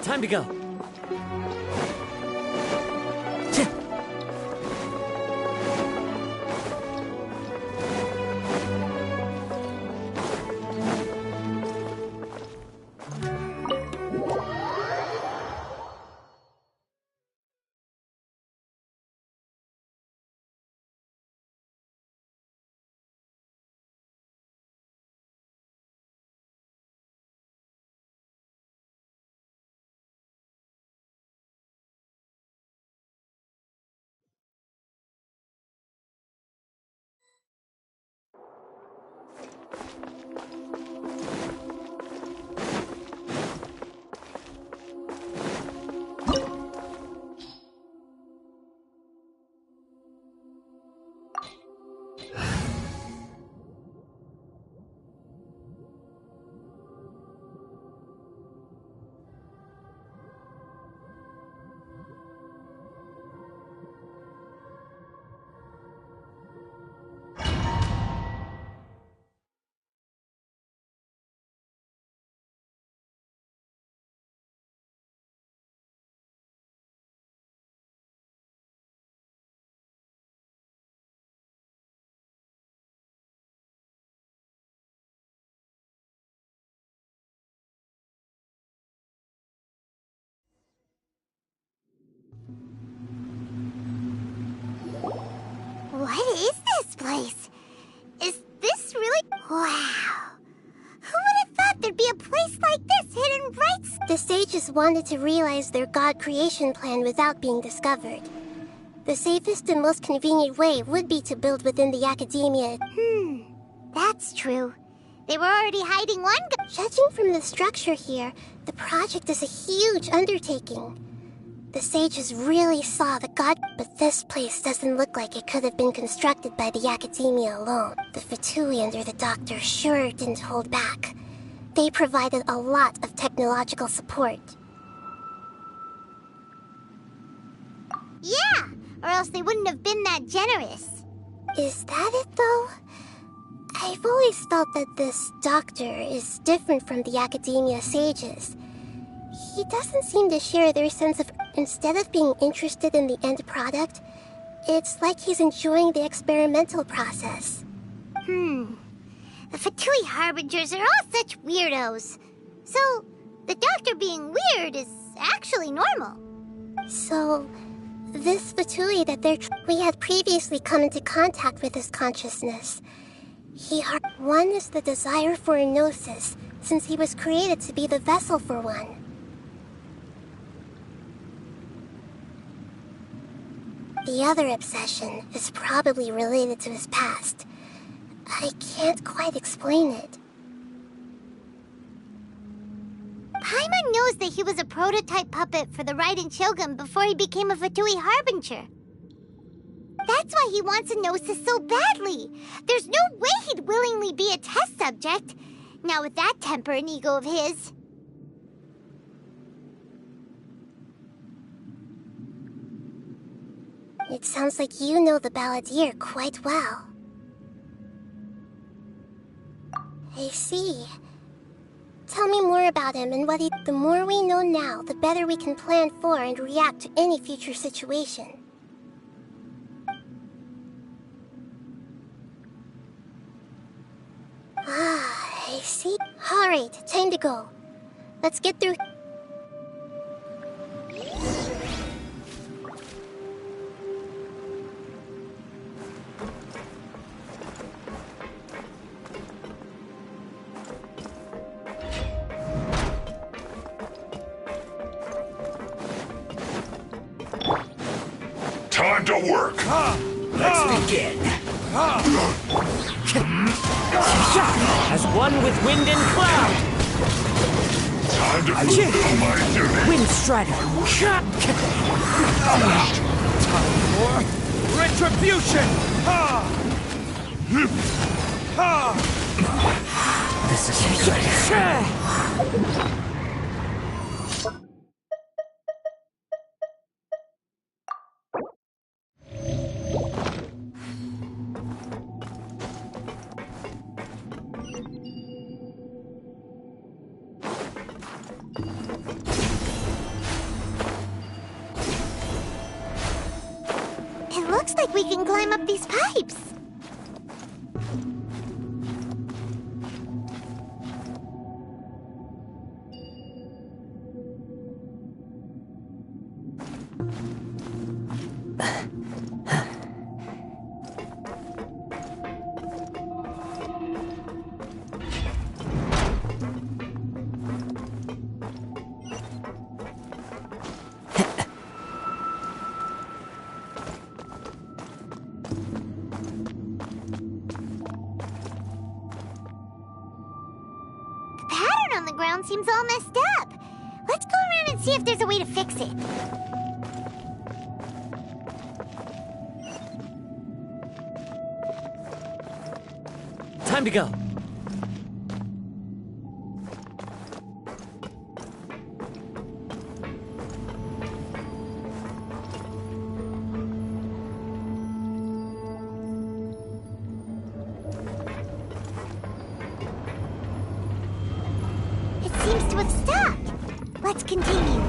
Time to go. What is this place? Is this really... Wow. Who would have thought there'd be a place like this hidden right... The sages wanted to realize their god creation plan without being discovered. The safest and most convenient way would be to build within the academia. That's true. They were already hiding one... Judging from the structure here, the project is a huge undertaking. The sages really saw the god... But this place doesn't look like it could have been constructed by the academia alone. The Fatui under the doctor sure didn't hold back. They provided a lot of technological support. Yeah, or else they wouldn't have been that generous. Is that it, though? I've always felt that this doctor is different from the academia sages. He doesn't seem to share their sense of... Instead of being interested in the end product, it's like he's enjoying the experimental process. The Fatui Harbingers are all such weirdos. So, the doctor being weird is actually normal. So, this Fatui that we had previously come into contact with his consciousness. One is the desire for a gnosis, since he was created to be the vessel for one. The other obsession is probably related to his past. I can't quite explain it. Paimon knows that he was a prototype puppet for the Raiden Shogun before he became a Fatui Harbinger. That's why he wants a gnosis so badly. There's no way he'd willingly be a test subject. Now with that temper and ego of his... It sounds like you know the Balladeer quite well. I see. Tell me more about him and what he... The more we know now, the better we can plan for and react to any future situation. I see. Alright, time to go. Let's get through... Time to work! Let's begin! As one with wind and cloud! Time to fulfill my duty! Wind Strider! Time for retribution! This is good. Looks like we can climb up these pipes. On the ground seems all messed up. Let's go around and see if there's a way to fix it. Time to go. Seems to have stopped. Let's continue.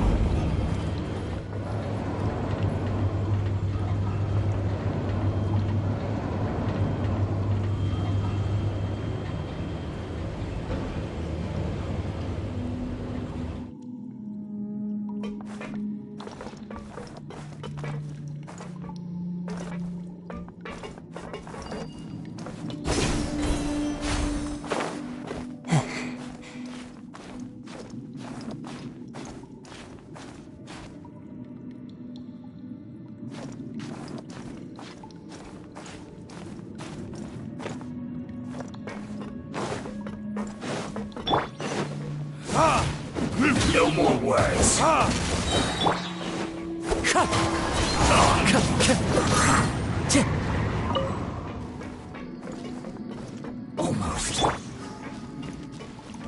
No more words. Almost.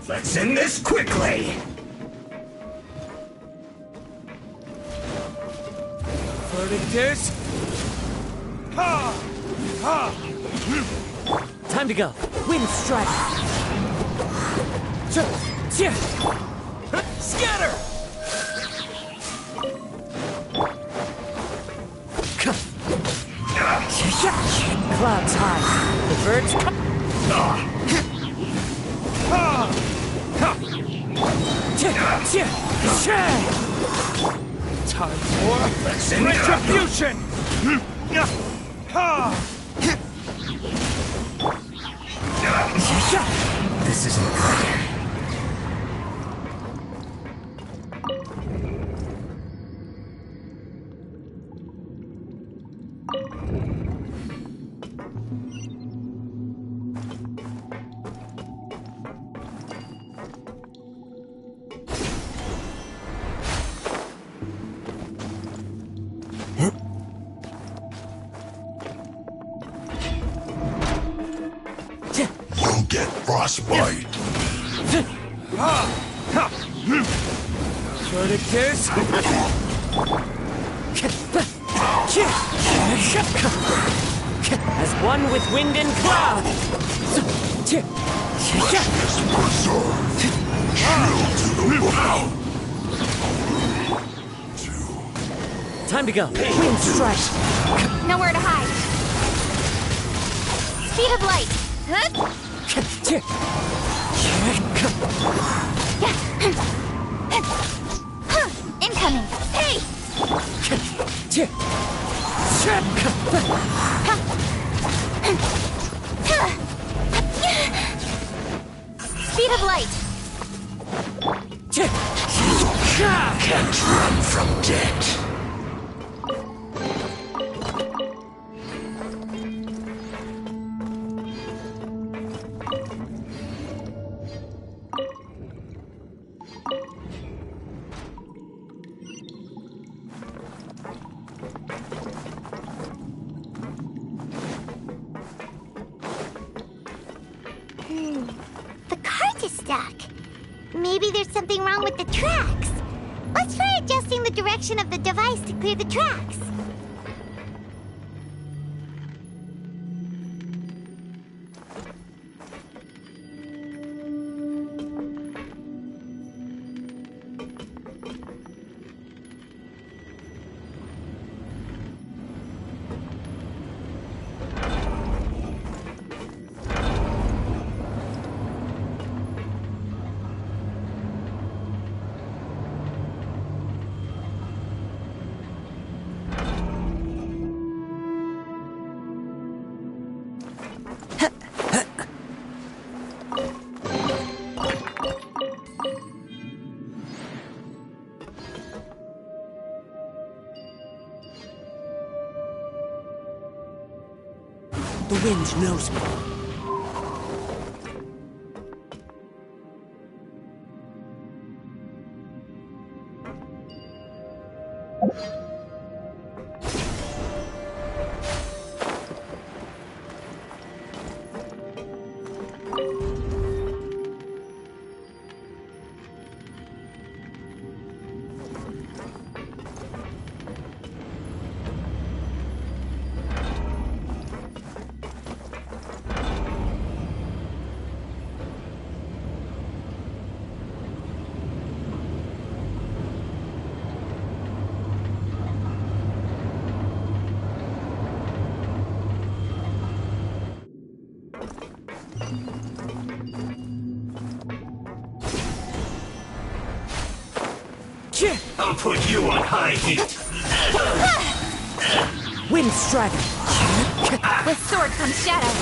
Let's end this quickly. Verdict is... Time to go. Wind strike. Scatter! Clouds high. The birds come. Time for retribution! This isn't good. You'll get frostbite. Verdict is... As one with wind and cloud. Preserved. Shield to the ground. Time to go. Wind strike. Nowhere to hide. Speed of light. Incoming. Hey! Speed of light. Can't run from death. The cart is stuck. Maybe there's something wrong with the tracks. Let's try adjusting the direction of the device to clear the tracks. The wind knows me. I'll put you on high heat. Wind Strider. With sword comes shadow.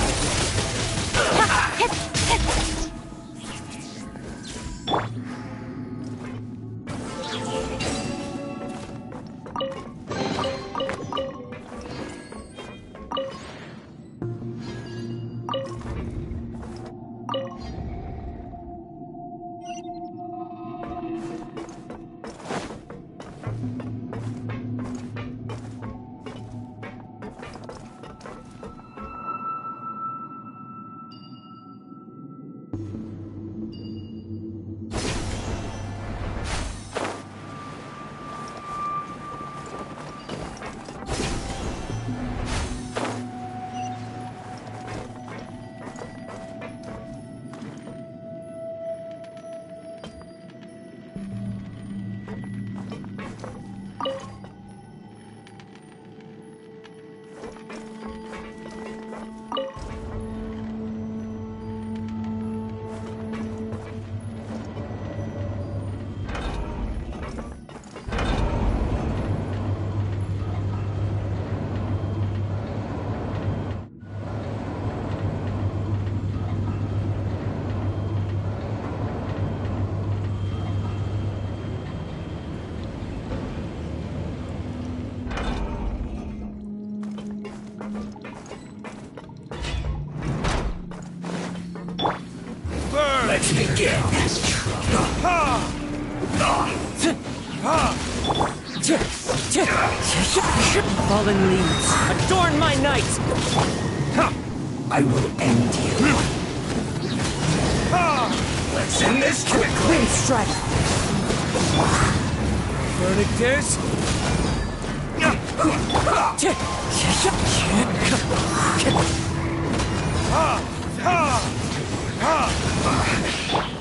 Let's begin. Fallen leaves, adorn my night! I will end you. Let's end this quickly. Wind Strider. Verdictus?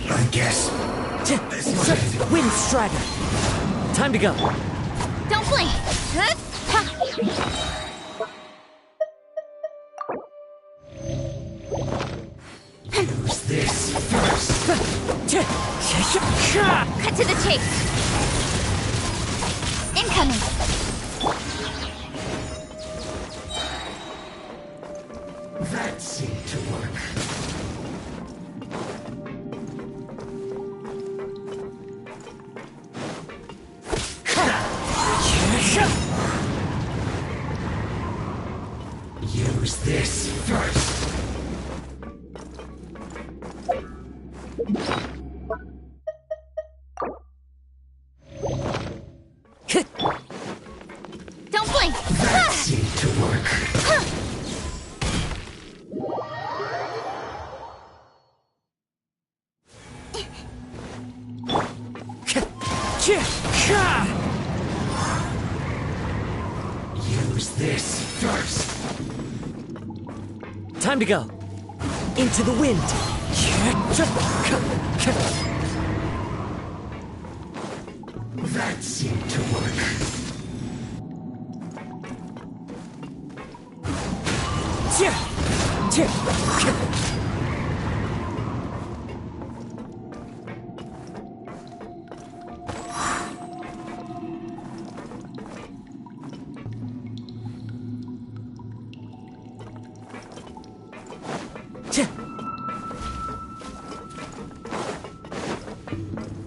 I guess. Wind Strider. Time to go. Don't blink. Use this first. Cut to the chase. Incoming. That seemed to work. Use this first. Don't blink. That seemed to work. Use this first. Time to go. Into the wind. That seemed to work.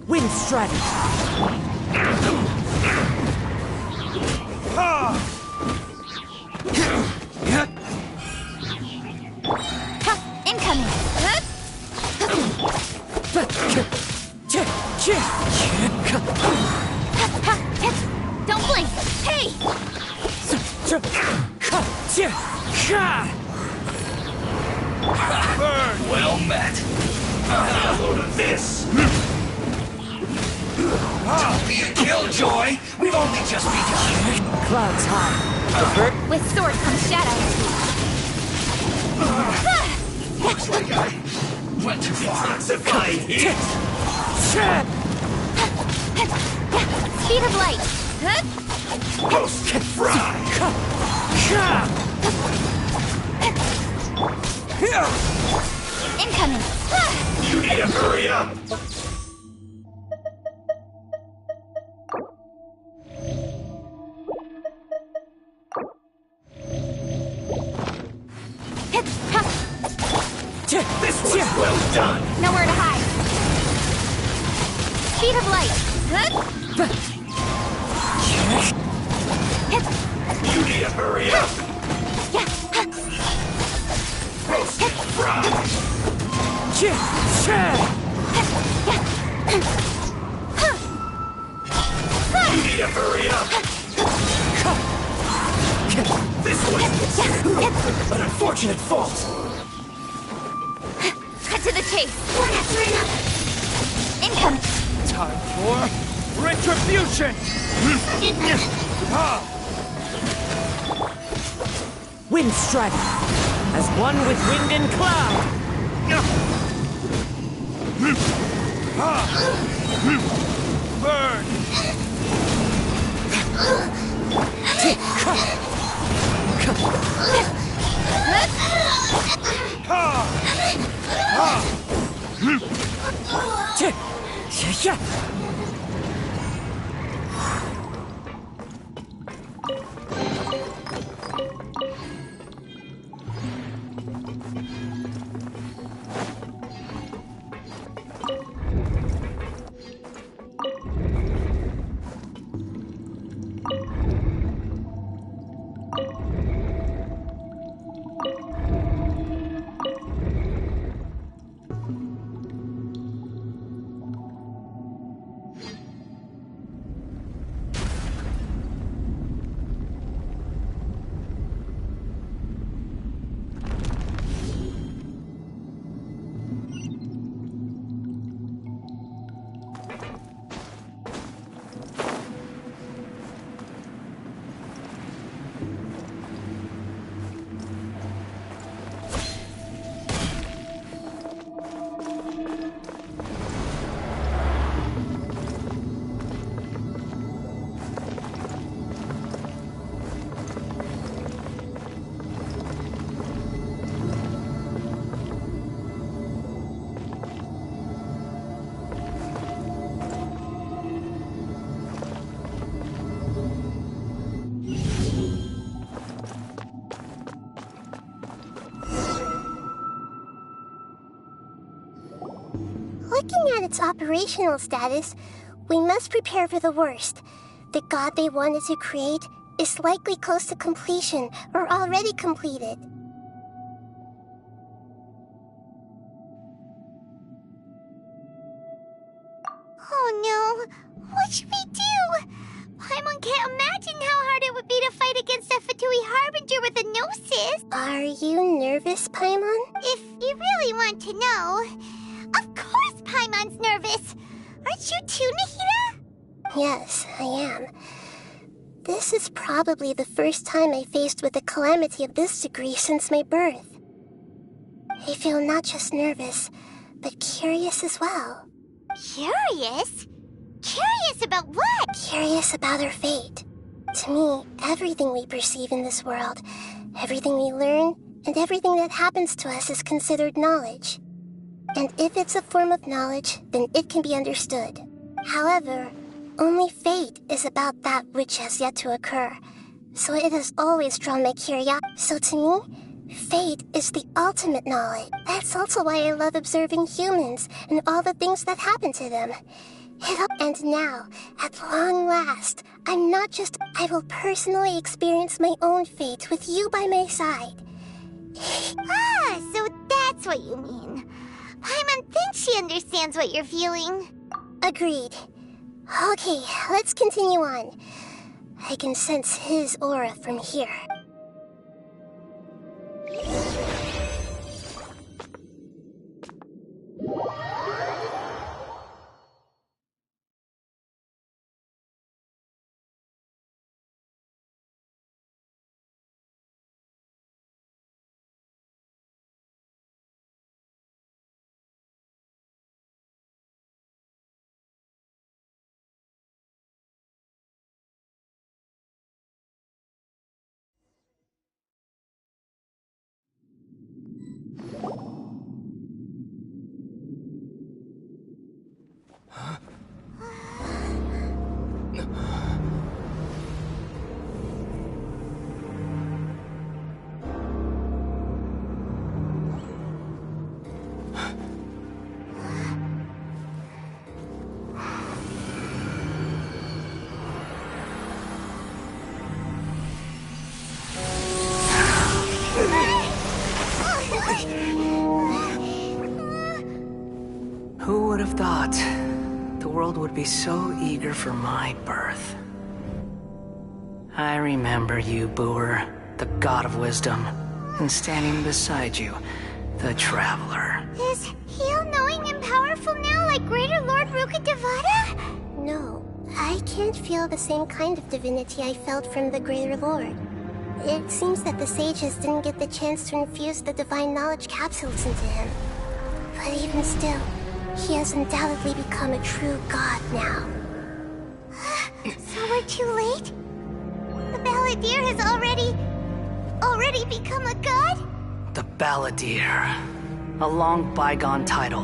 Wind Strider. Well met. I'll have a load of this. Don't be a killjoy. We've only just begun. Clouds high. With sword comes shadow. Looks like I went too far. It's not the fight. Speed of light. Roast and fry. Incoming. You need to hurry up. This was well done. Nowhere to hide. Speed of light. You need to hurry up. Roast and fry. You need to hurry up. This was an unfortunate fault. Cut to the chase. Incoming. Time for retribution! Wind strike. As one with wind and cloud. Burn! Looking at its operational status, we must prepare for the worst. The god they wanted to create is likely close to completion or already completed. Oh no! What should we do? Paimon can't imagine how hard it would be to fight against a Fatui Harbinger with a gnosis. Are you nervous, Paimon? If you really want to know... Of course Paimon's nervous! Aren't you too, Nahida? Yes, I am. This is probably the first time I faced with a calamity of this degree since my birth. I feel not just nervous, but curious as well. Curious? Curious about what? Curious about our fate. To me, everything we perceive in this world, everything we learn, and everything that happens to us is considered knowledge. And if it's a form of knowledge, then it can be understood. However, only fate is about that which has yet to occur. So it has always drawn my curiosity. So to me, fate is the ultimate knowledge. That's also why I love observing humans and all the things that happen to them. And now, at long last, I will personally experience my own fate with you by my side. So that's what you mean. Paimon thinks she understands what you're feeling. Agreed. Okay, let's continue on. I can sense his aura from here. Who would have thought the world would be so eager for my birth? I remember you, Booer, the god of wisdom, and standing beside you, the traveler. Is he all-knowing and powerful now, like Greater Lord Rukkhadevata? No, I can't feel the same kind of divinity I felt from the Greater Lord. It seems that the sages didn't get the chance to infuse the divine knowledge capsules into him. But even still, he has undoubtedly become a true god now. So we're too late? The Balladeer has already become a god? The Balladeer. A long bygone title.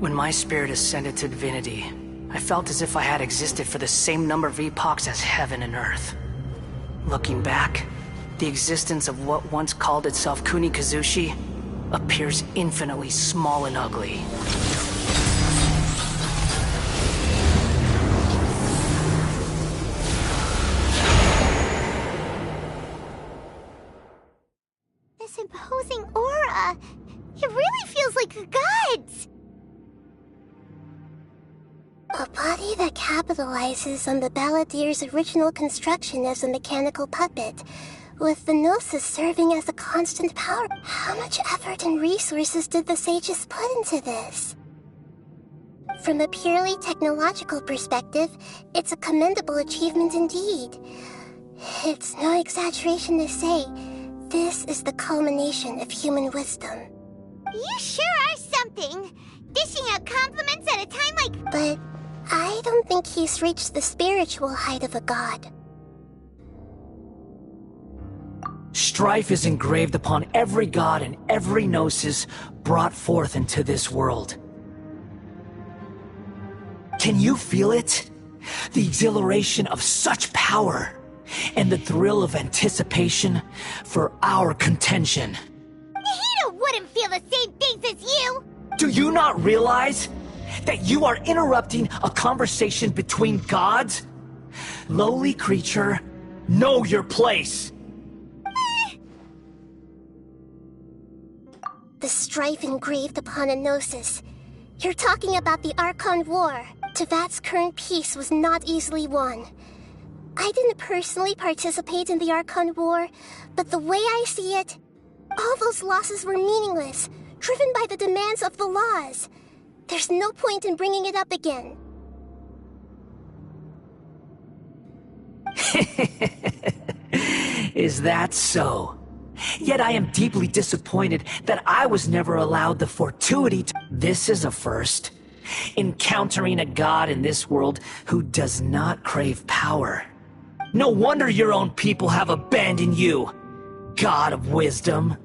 When my spirit ascended to divinity, I felt as if I had existed for the same number of epochs as heaven and earth. Looking back, the existence of what once called itself Kunikazushi appears infinitely small and ugly. This imposing aura, it really feels like the gods! A body that capitalizes on the Balladeer's original construction as a mechanical puppet, with the Gnosis serving as a constant power. How much effort and resources did the sages put into this? From a purely technological perspective, it's a commendable achievement indeed. It's no exaggeration to say, this is the culmination of human wisdom. You sure are something! Dishing out compliments at a time like... But I don't think he's reached the spiritual height of a god. Strife is engraved upon every god and every gnosis brought forth into this world. Can you feel it? The exhilaration of such power, and the thrill of anticipation for our contention. He wouldn't feel the same things as you! Do you not realize that you are interrupting a conversation between gods? Lowly creature, know your place! The strife engraved upon a gnosis. You're talking about the Archon War. Tevat's current peace was not easily won. I didn't personally participate in the Archon War, but the way I see it, all those losses were meaningless, driven by the demands of the laws. There's no point in bringing it up again. Is that so? Yet I am deeply disappointed that I was never allowed the fortuity to... This is a first. Encountering a god in this world who does not crave power. No wonder your own people have abandoned you, god of wisdom.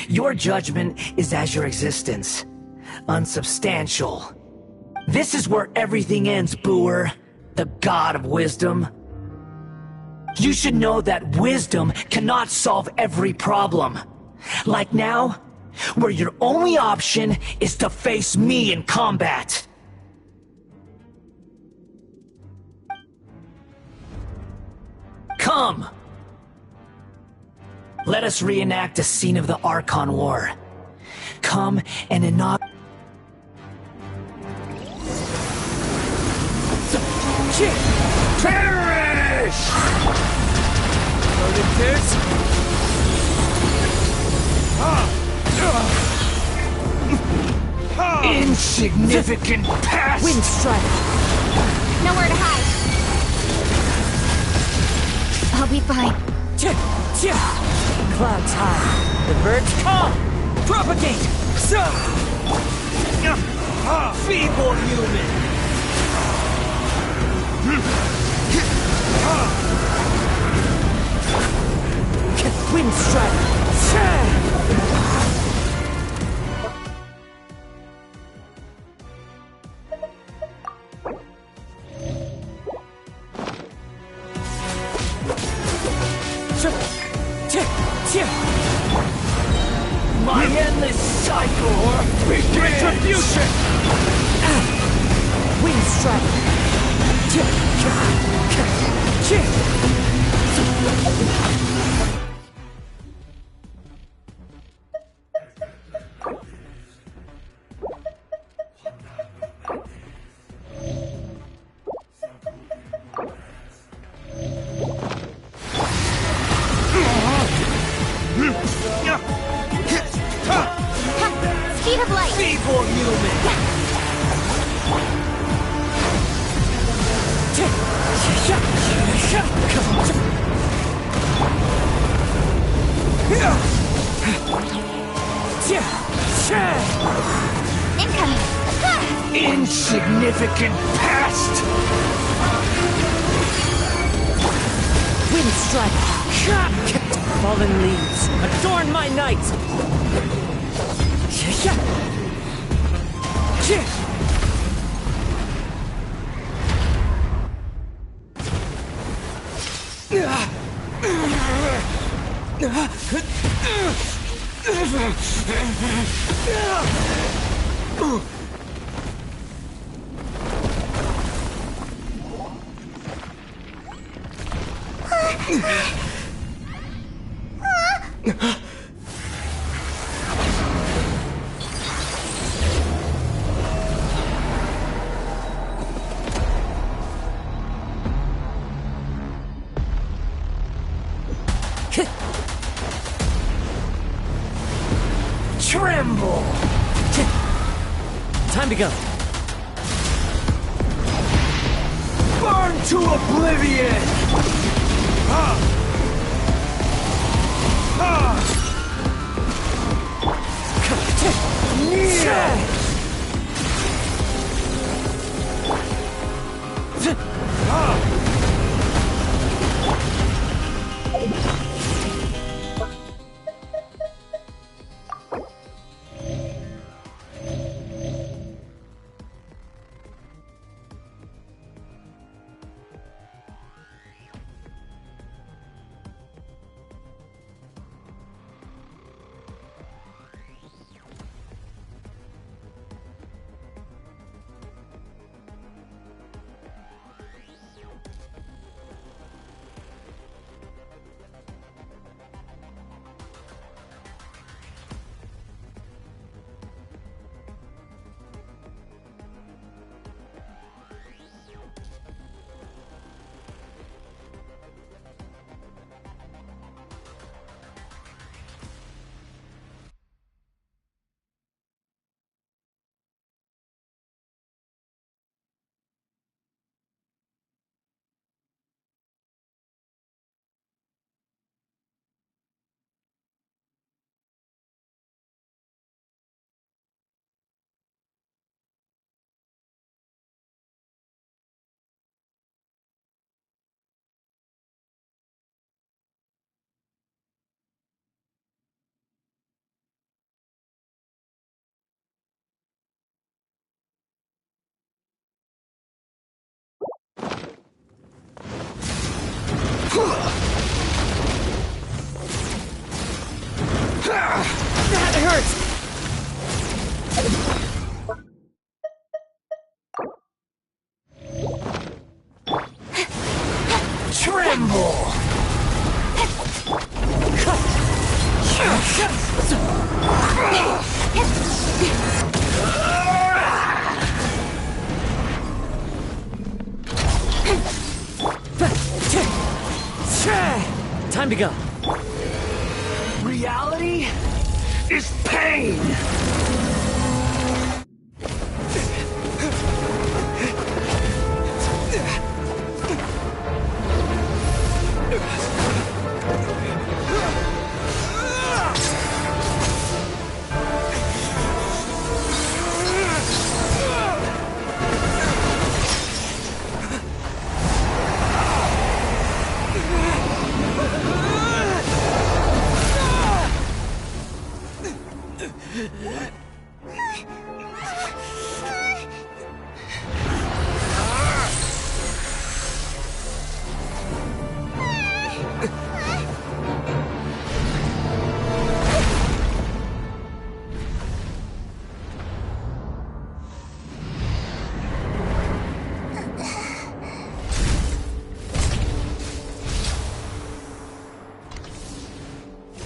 Your judgment is as your existence, unsubstantial. This is where everything ends, Booer, the god of wisdom. You should know that wisdom cannot solve every problem. Like now, where your only option is to face me in combat. Come! Let us reenact a scene of the Archon War. Come and inaugurate... Perish! Loaded this. Insignificant pest! Wind strike. Nowhere to hide. I'll be fine. Clouds high. The birds call. Propagate. Feeble human. Wind strike. My endless cycle begins! Retribution! Wind strike. Speed of light. Feeble human! Incoming. Insignificant pest! Wind strike. Fallen leaves. Adorn my night. Tremble! Time to go. Burn to oblivion! That hurts! Tremble! Time to go. Reality is pain!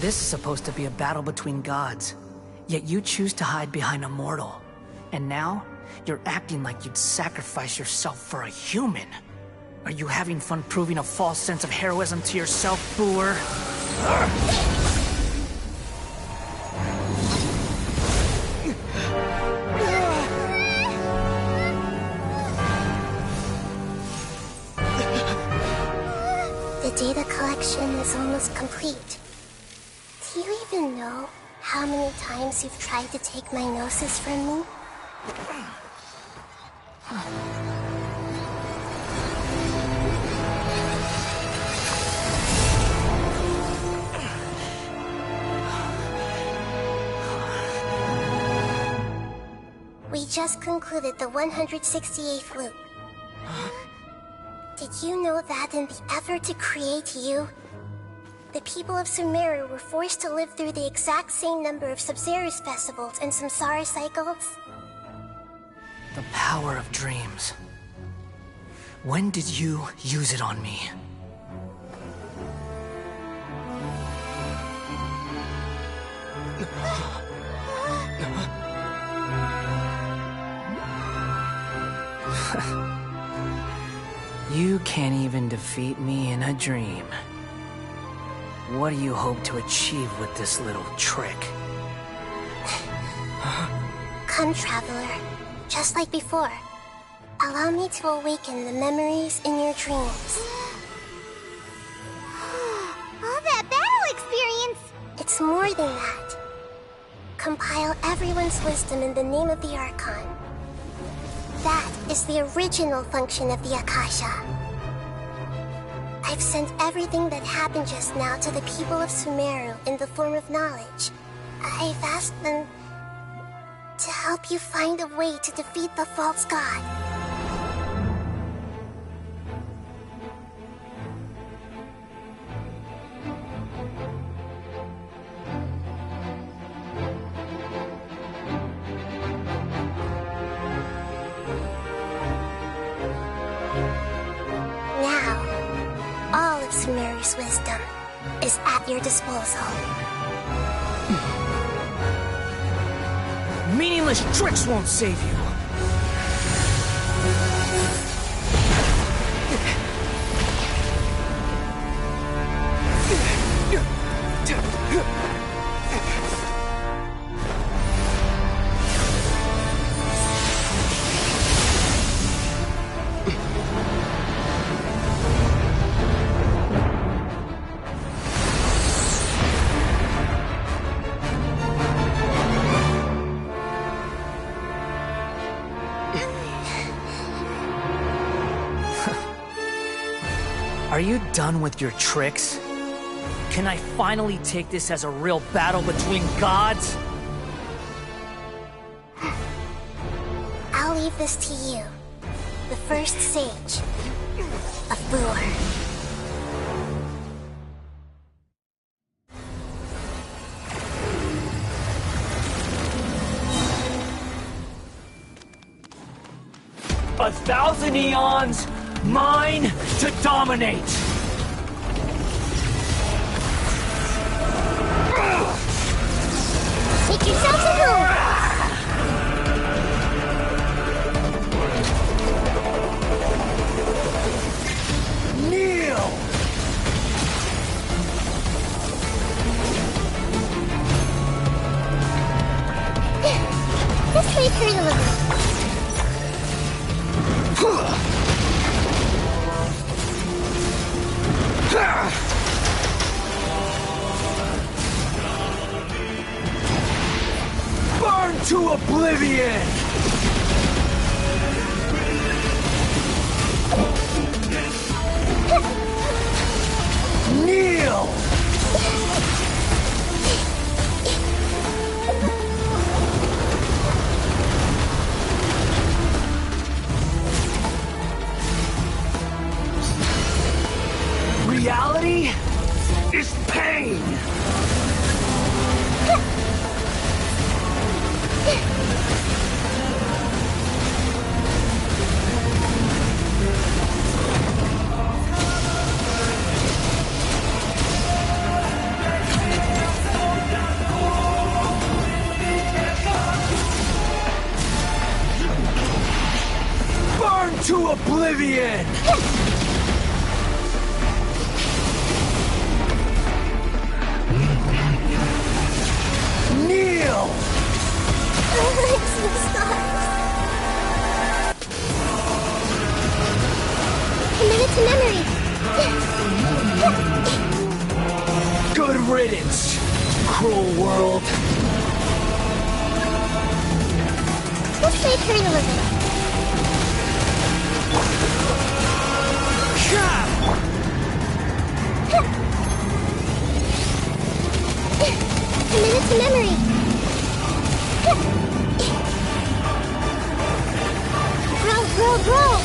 This is supposed to be a battle between gods, yet you choose to hide behind a mortal. And now, you're acting like you'd sacrifice yourself for a human. Are you having fun proving a false sense of heroism to yourself, Booer? The data collection is almost complete. Do you even know how many times you've tried to take my gnosis from me? We just concluded the 168th loop. Did you know that in the effort to create you, the people of Sumeru were forced to live through the exact same number of Sub-Zerus festivals and Samsara cycles? The power of dreams. When did you use it on me? You can't even defeat me in a dream. What do you hope to achieve with this little trick? Come, Traveler. Just like before. Allow me to awaken the memories in your dreams. All that battle experience! It's more than that. Compile everyone's wisdom in the name of the Archon. That is the original function of the Akasha. I've sent everything that happened just now to the people of Sumeru in the form of knowledge. I've asked them to help you find a way to defeat the false god. Sumeru's wisdom is at your disposal. Meaningless tricks won't save you. Are you done with your tricks? Can I finally take this as a real battle between gods? I'll leave this to you, the first sage of Booer. A thousand eons, mine to dominate! Make yourselves at home! Kneel! oblivion! Kneel! Reality is pain! Burn to oblivion! Kneel! Committed to memory. Good riddance, cruel world. Let's say turn a little. Committed to memory. Grow.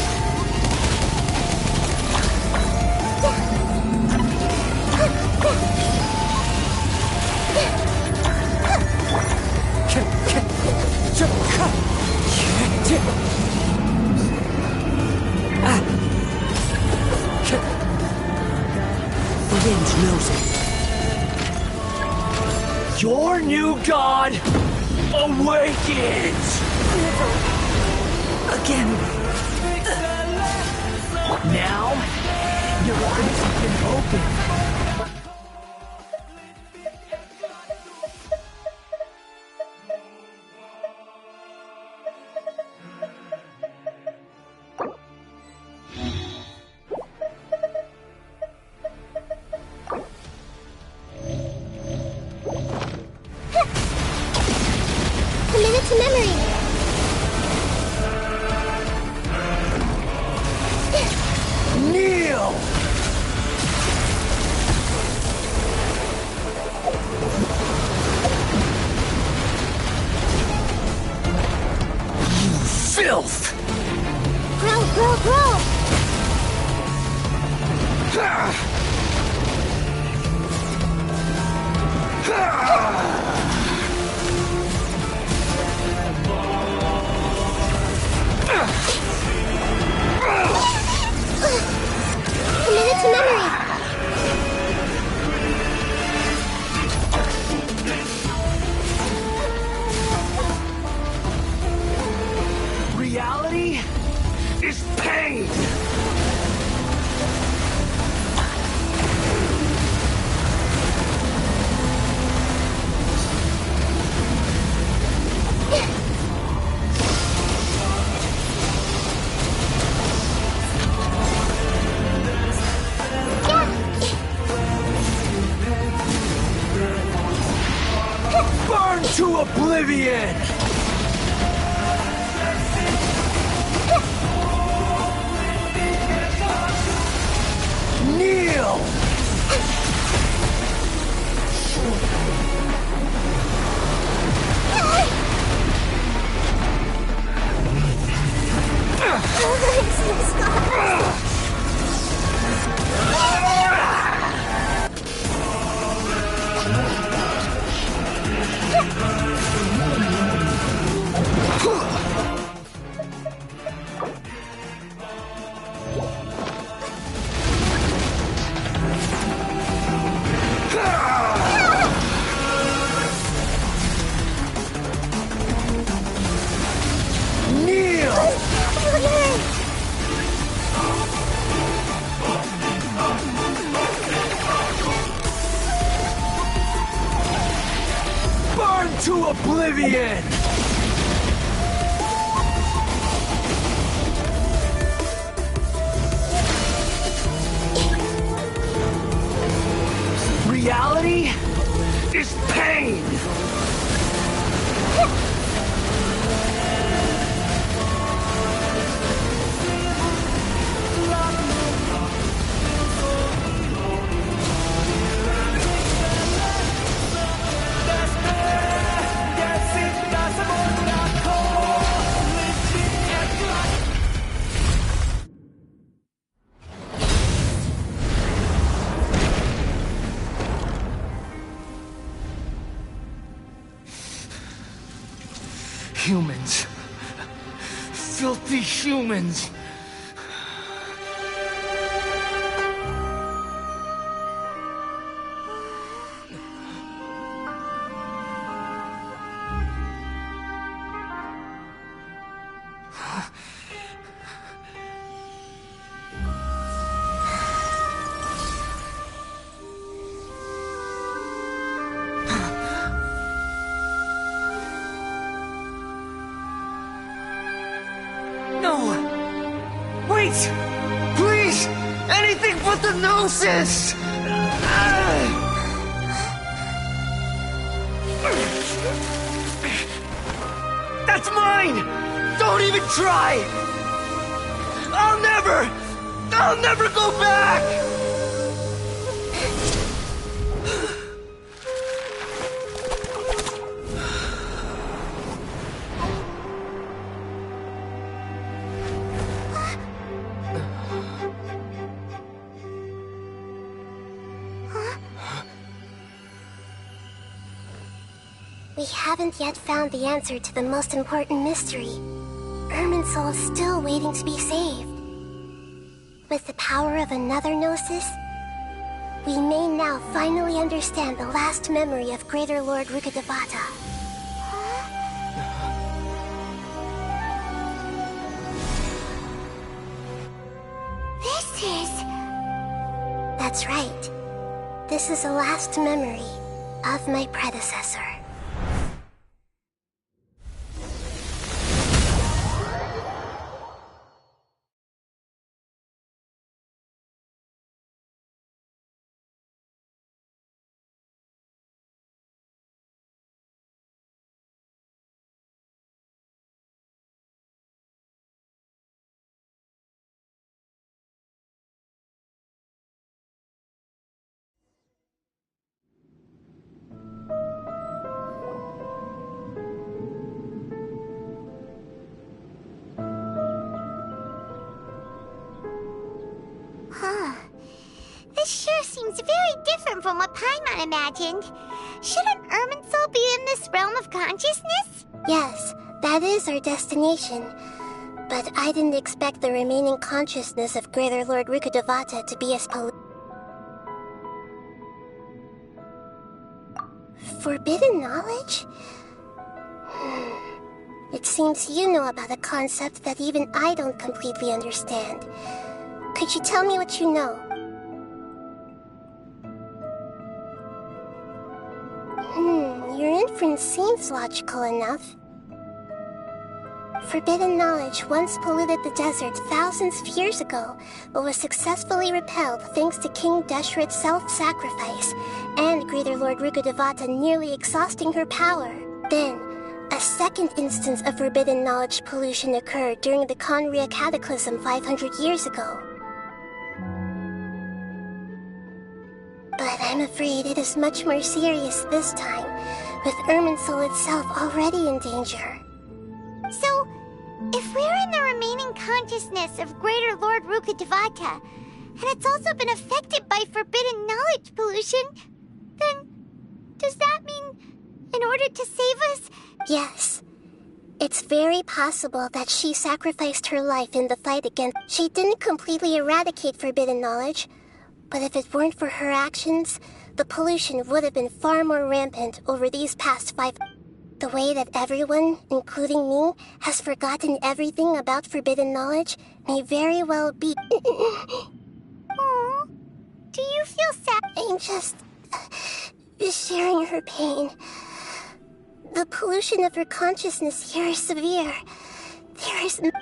The wind knows it. Your new god awakens! Again. Now, your eyes have been opened. Committed to memory. Kneel! You filth! Grow. Committed to memory. Reality is pain! Burn to oblivion! Kneel! To oblivion! Reality is pain! Humans. Filthy humans. Wait! Please! Anything but the Gnosis! That's mine! Don't even try! I'll never go back! We haven't yet found the answer to the most important mystery. Irminsul is still waiting to be saved. With the power of another Gnosis, we may now finally understand the last memory of Greater Lord Rukkhadevata. This is... That's right. This is the last memory of my predecessor. This sure seems very different from what Paimon imagined. Shouldn't Irminsul be in this realm of consciousness? Yes, that is our destination. But I didn't expect the remaining consciousness of Greater Lord Rukkhadevata to be as Forbidden knowledge? It seems you know about a concept that even I don't completely understand. Could you tell me what you know? Your inference seems logical enough. Forbidden knowledge once polluted the desert thousands of years ago, but was successfully repelled thanks to King Deshret's self-sacrifice, and Greater Lord Rukkhadevata nearly exhausting her power. Then, a second instance of forbidden knowledge pollution occurred during the Conria Cataclysm 500 years ago. But I'm afraid it is much more serious this time, with Irminsul itself already in danger. So, if we're in the remaining consciousness of Greater Lord Rukkhadevata, and it's also been affected by forbidden knowledge pollution, then does that mean in order to save us? Yes. It's very possible that she sacrificed her life in the fight against... She didn't completely eradicate forbidden knowledge, but if it weren't for her actions, the pollution would have been far more rampant over these past 5... The way that everyone, including me, has forgotten everything about forbidden knowledge may very well be... Aww. Do you feel sad? I'm just... sharing her pain. The pollution of her consciousness here is severe.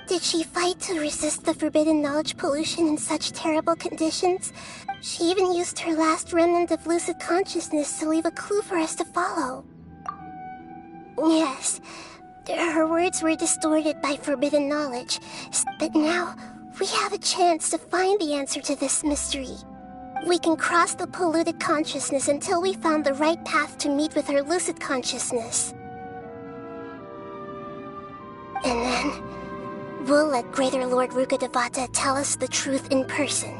Did she fight to resist the forbidden knowledge pollution in such terrible conditions? She even used her last remnant of lucid consciousness to leave a clue for us to follow. Yes, her words were distorted by forbidden knowledge, but now we have a chance to find the answer to this mystery. We can cross the polluted consciousness until we found the right path to meet with her lucid consciousness. And then, we'll let Greater Lord Rukkhadevata tell us the truth in person.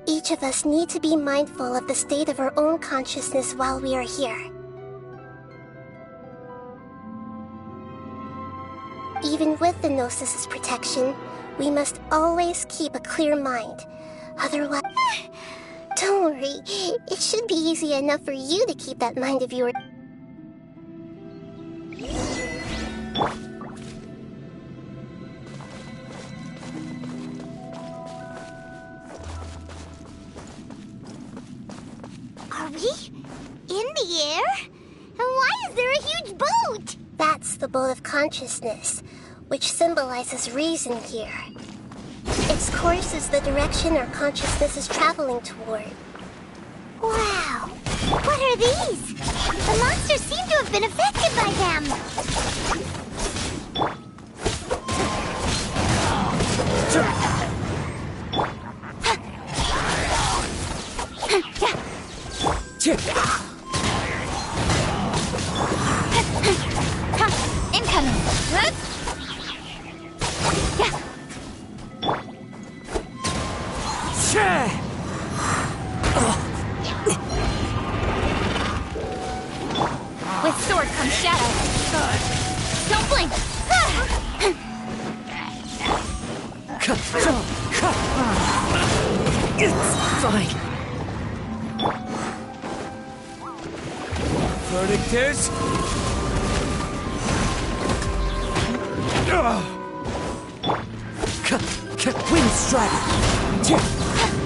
Each of us need to be mindful of the state of our own consciousness while we are here. Even with the Gnosis' protection, we must always keep a clear mind. Otherwise... Don't worry, it should be easy enough for you to keep that mind of yours. Are we in the air? And why is there a huge boat? That's the boat of consciousness, which symbolizes reason here. Its course is the direction our consciousness is traveling toward. Wow! What are these? The monsters seem to have been affected by them. Incoming! With sword comes shadow. Don't blink! It's fine. Verdict is... Wind strike!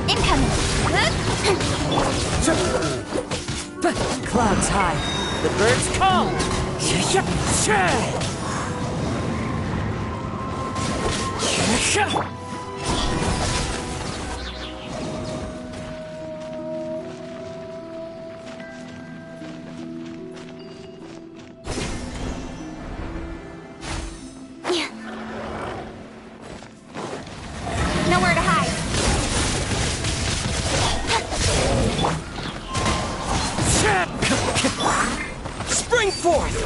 Incoming! Clouds high. The birds call. Nowhere to hide. Spring forth!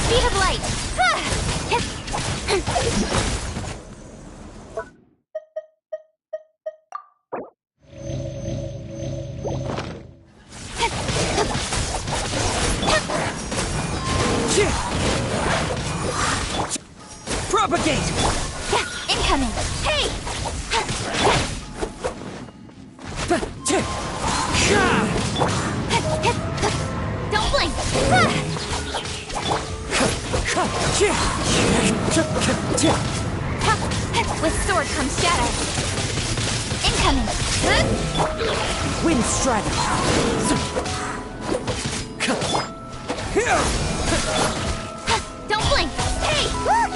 Speed of light. Propagate! Incoming. Hey! Don't blink. With sword comes shadow. Incoming. Wind strike! Don't blink. Hey, look!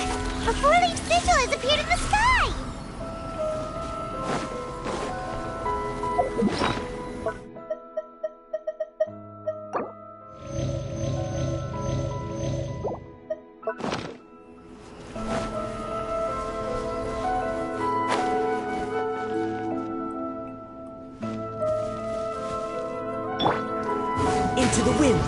A four-leaf sigil has appeared in the sky! Into the wind!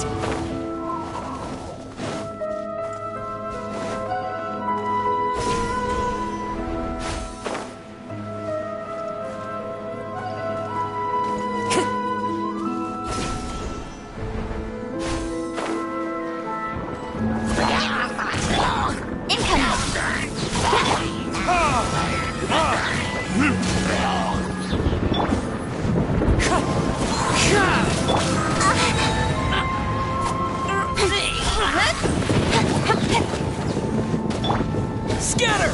Scatter!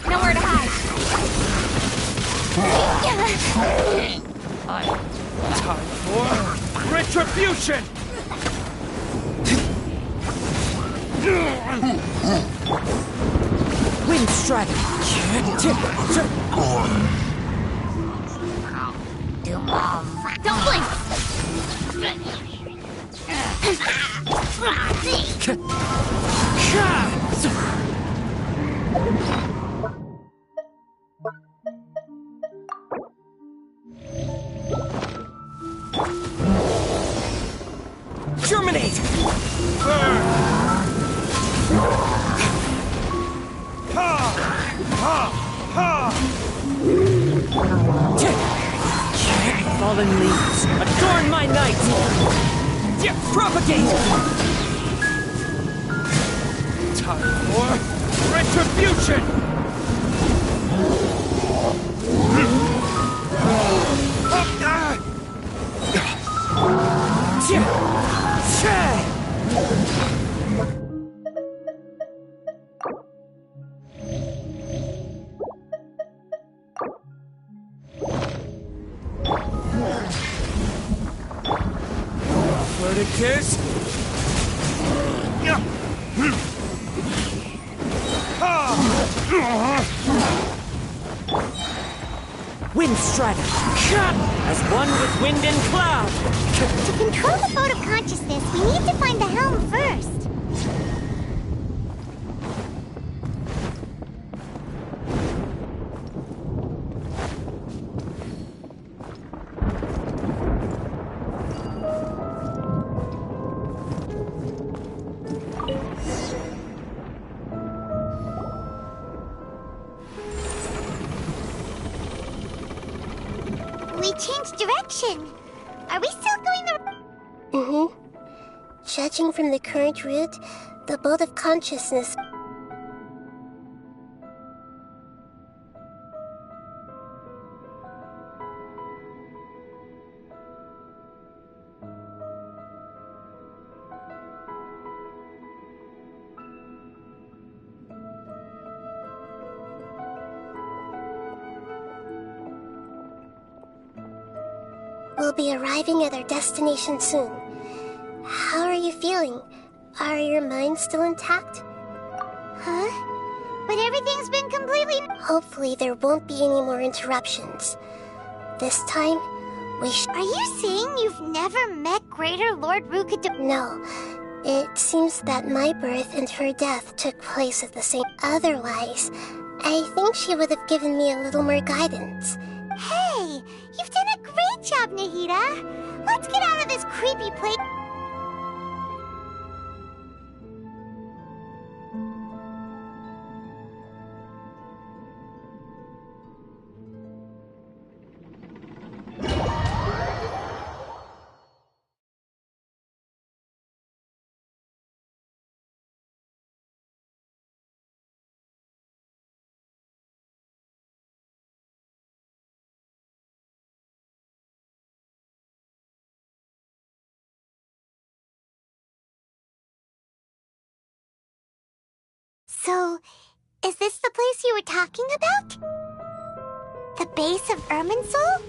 Nowhere to hide. Time for retribution! Wind strike! Don't blink. propagate! Fallen leaves, adorn my night! Propagate! Time for retribution! Verticus! Wind Strider! As one with wind and cloud! To control the boat of consciousness, we need to find the helm first. We changed direction. Are we still going the... Mm-hmm. Judging from the current route, the boat of consciousness... We'll be arriving at our destination soon. How are you feeling? Are your minds still intact? Huh? But everything's been completely... Hopefully there won't be any more interruptions. This time, we Are you saying you've never met Greater Lord Ruka? No. It seems that my birth and her death took place at the same... Otherwise, I think she would have given me a little more guidance. Hey, you've done a great job, Nahida. Let's get out of this creepy place. So, is this the place you were talking about? The base of Irminsul?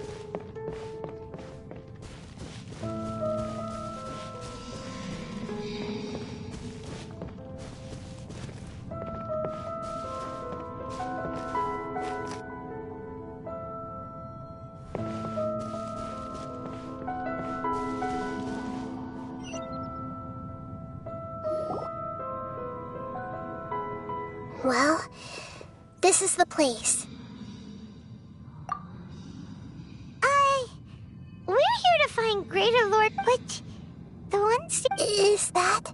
Well, this is the place. We're here to find Greater Lord, but the ones... Is that...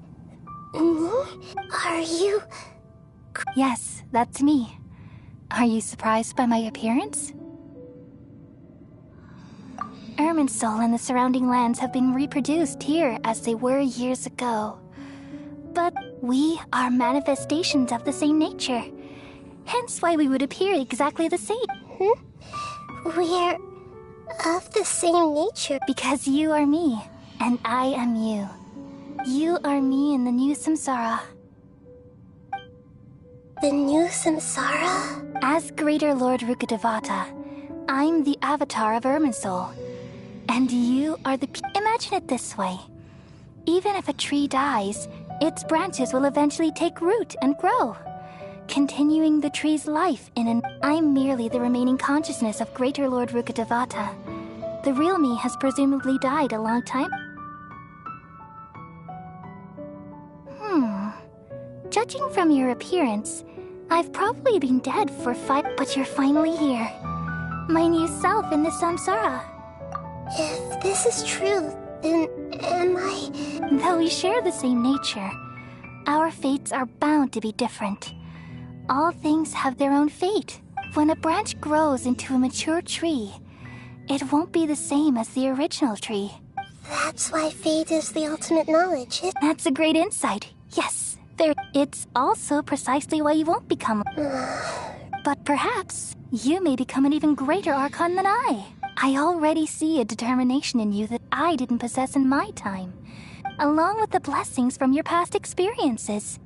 Are you... Yes, that's me. Are you surprised by my appearance? Irminsul and the surrounding lands have been reproduced here as they were years ago. But we are manifestations of the same nature. Hence why we would appear exactly the same. We're... of the same nature. Because you are me, and I am you. You are me in the new samsara. The new samsara? As Greater Lord Rukkhadevata, I'm the avatar of Irminsul. And you are the... Imagine it this way. Even if a tree dies, its branches will eventually take root and grow, continuing the tree's life in an... I'm merely the remaining consciousness of Greater Lord Rukkhadevata. The real me has presumably died a long time. Judging from your appearance, I've probably been dead for 5... But you're finally here. My new self in the samsara. If this is true, then am I... Though we share the same nature, our fates are bound to be different. All things have their own fate. When a branch grows into a mature tree, it won't be the same as the original tree. That's why fate is the ultimate knowledge. That's a great insight. Yes, it's also precisely why you won't become... But perhaps you may become an even greater Archon than I. I already see a determination in you that I didn't possess in my time, along with the blessings from your past experiences.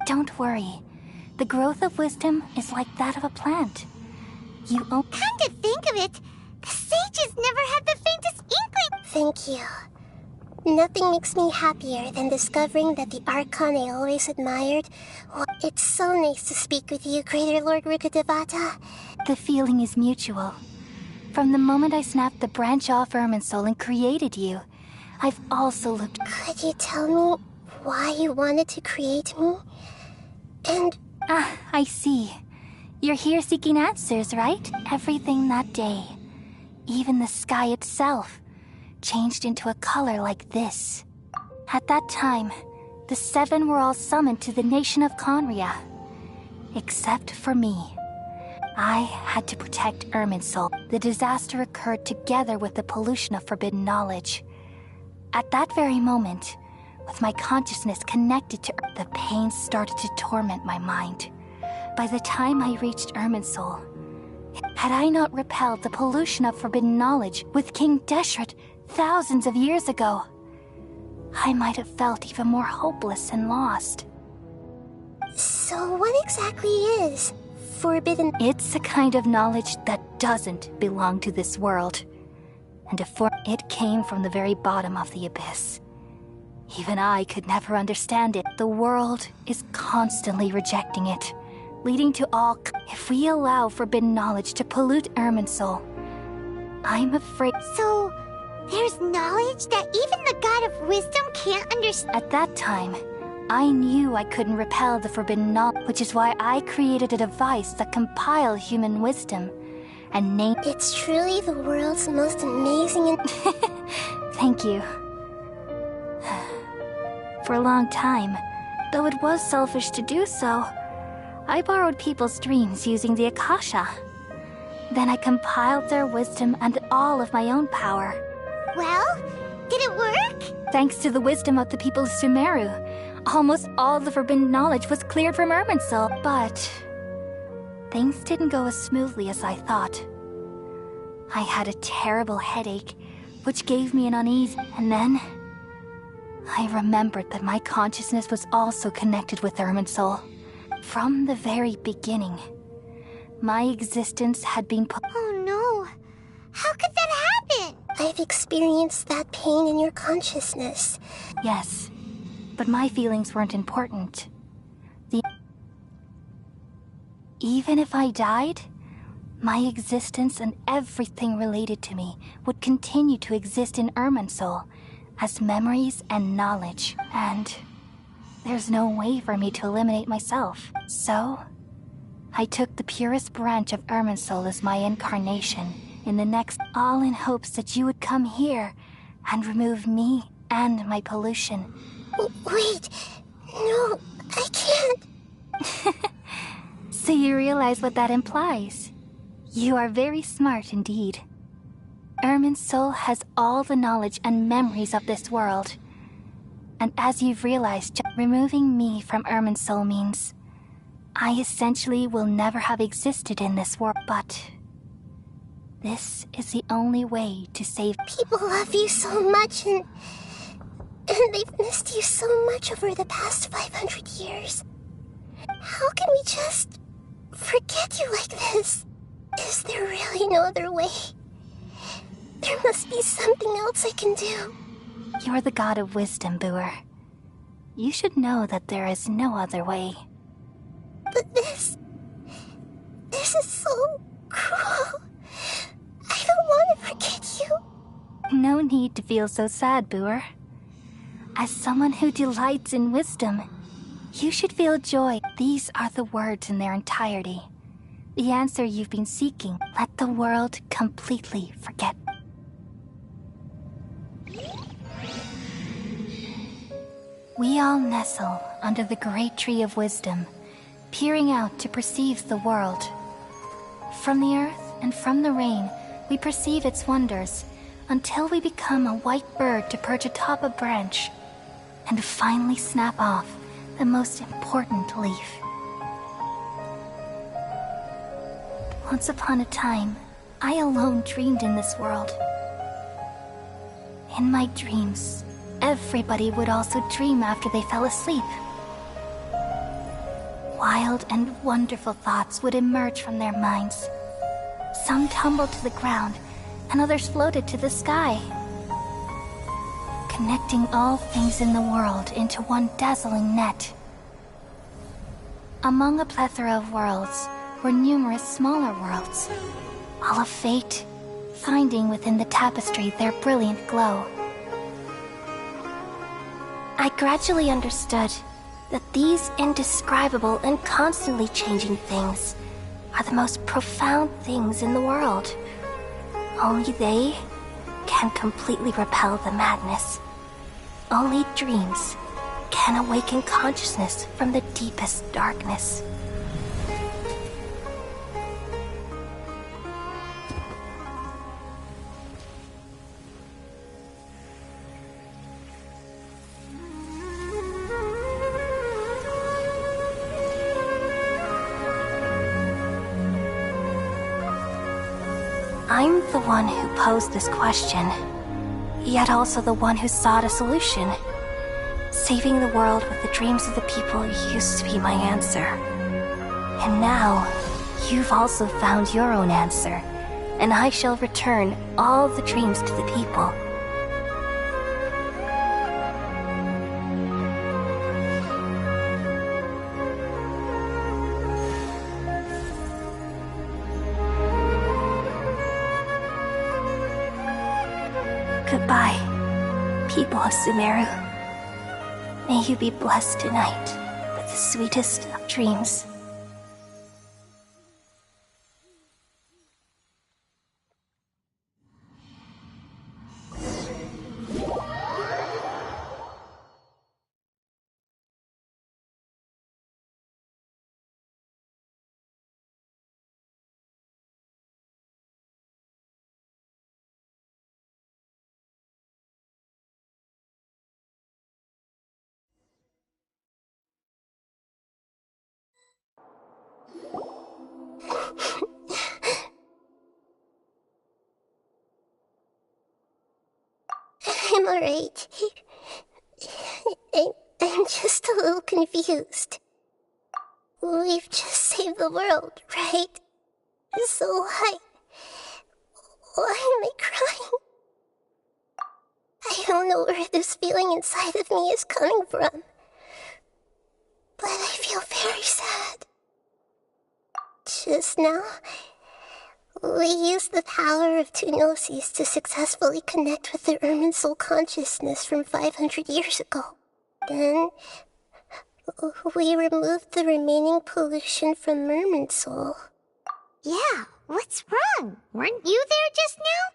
Don't worry. The growth of wisdom is like that of a plant. Come to think of it, the sages never had the faintest inkling. Thank you. Nothing makes me happier than discovering that the Archon I always admired... Well, it's so nice to speak with you, Greater Lord Rukkhadevata. The feeling is mutual. From the moment I snapped the branch off Irminsul and created you, I've also looked... Could you tell me why you wanted to create me? And... Ah, I see. You're here seeking answers, right? Everything that day, even the sky itself, changed into a color like this. At that time, the seven were all summoned to the nation of Conria. Except for me. I had to protect Irminsul. The disaster occurred together with the pollution of forbidden knowledge. At that very moment, with my consciousness connected to the pain started to torment my mind. By the time I reached Irminsul, had I not repelled the pollution of forbidden knowledge with King Deshret thousands of years ago, I might have felt even more hopeless and lost. So what exactly is forbidden? It's a kind of knowledge that doesn't belong to this world. And it came from the very bottom of the abyss. Even I could never understand it. The world is constantly rejecting it, leading to all... If we allow forbidden knowledge to pollute Irminsul, I'm afraid... So, there's knowledge that even the God of Wisdom can't understand? At that time, I knew I couldn't repel the forbidden knowledge, which is why I created a device that compiled human wisdom and named... It's truly the world's most amazing and... Thank you. For a long time, though it was selfish to do so, I borrowed people's dreams using the Akasha. Then I compiled their wisdom and all of my own power. Well, did it work? Thanks to the wisdom of the people of Sumeru, almost all the forbidden knowledge was cleared from Irminsul. But things didn't go as smoothly as I thought. I had a terrible headache, which gave me an unease, and then I remembered that my consciousness was also connected with Irminsul. From the very beginning, my existence had been put... Oh no! How could that happen? I've experienced that pain in your consciousness. Yes, but my feelings weren't important. Even if I died, my existence and everything related to me would continue to exist in Irminsul as memories and knowledge, and there's no way for me to eliminate myself. So, I took the purest branch of Irminsul as my incarnation in the next, all in hopes that you would come here and remove me and my pollution. Wait, no, I can't. So you realize what that implies? You are very smart indeed. Irminsul has all the knowledge and memories of this world. And as you've realized, removing me from Irminsul means I essentially will never have existed in this world. But this is the only way to save... People love you so much, and they've missed you so much over the past 500 years. How can we just forget you like this? Is there really no other way? There must be something else I can do. You're the god of wisdom, Booer. You should know that there is no other way. But this is so cruel. I don't want to forget you. No need to feel so sad, Booer. As someone who delights in wisdom, you should feel joy. These are the words in their entirety. The answer you've been seeking. Let the world completely forget. We all nestle under the great tree of wisdom, peering out to perceive the world. From the earth and from the rain, we perceive its wonders, until we become a white bird to perch atop a branch, and finally snap off the most important leaf. Once upon a time, I alone dreamed in this world. In my dreams, everybody would also dream after they fell asleep. Wild and wonderful thoughts would emerge from their minds. Some tumbled to the ground, and others floated to the sky, connecting all things in the world into one dazzling net. Among a plethora of worlds were numerous smaller worlds, all of fate, finding within the tapestry their brilliant glow. I gradually understood that these indescribable and constantly changing things are the most profound things in the world. Only they can completely repel the madness. Only dreams can awaken consciousness from the deepest darkness. I'm the one who posed this question, yet also the one who sought a solution. Saving the world with the dreams of the people used to be my answer. And now, you've also found your own answer, and I shall return all the dreams to the people. Goodbye, people of Sumeru. May you be blessed tonight with the sweetest of dreams. I'm alright. I'm just a little confused. We've just saved the world, right? So why am I crying? I don't know where this feeling inside of me is coming from, but I feel very sad. Just now, we used the power of two gnosis to successfully connect with the Irminsul consciousness from 500 years ago. Then, we removed the remaining pollution from Irminsul. Yeah, what's wrong? Weren't you there just now?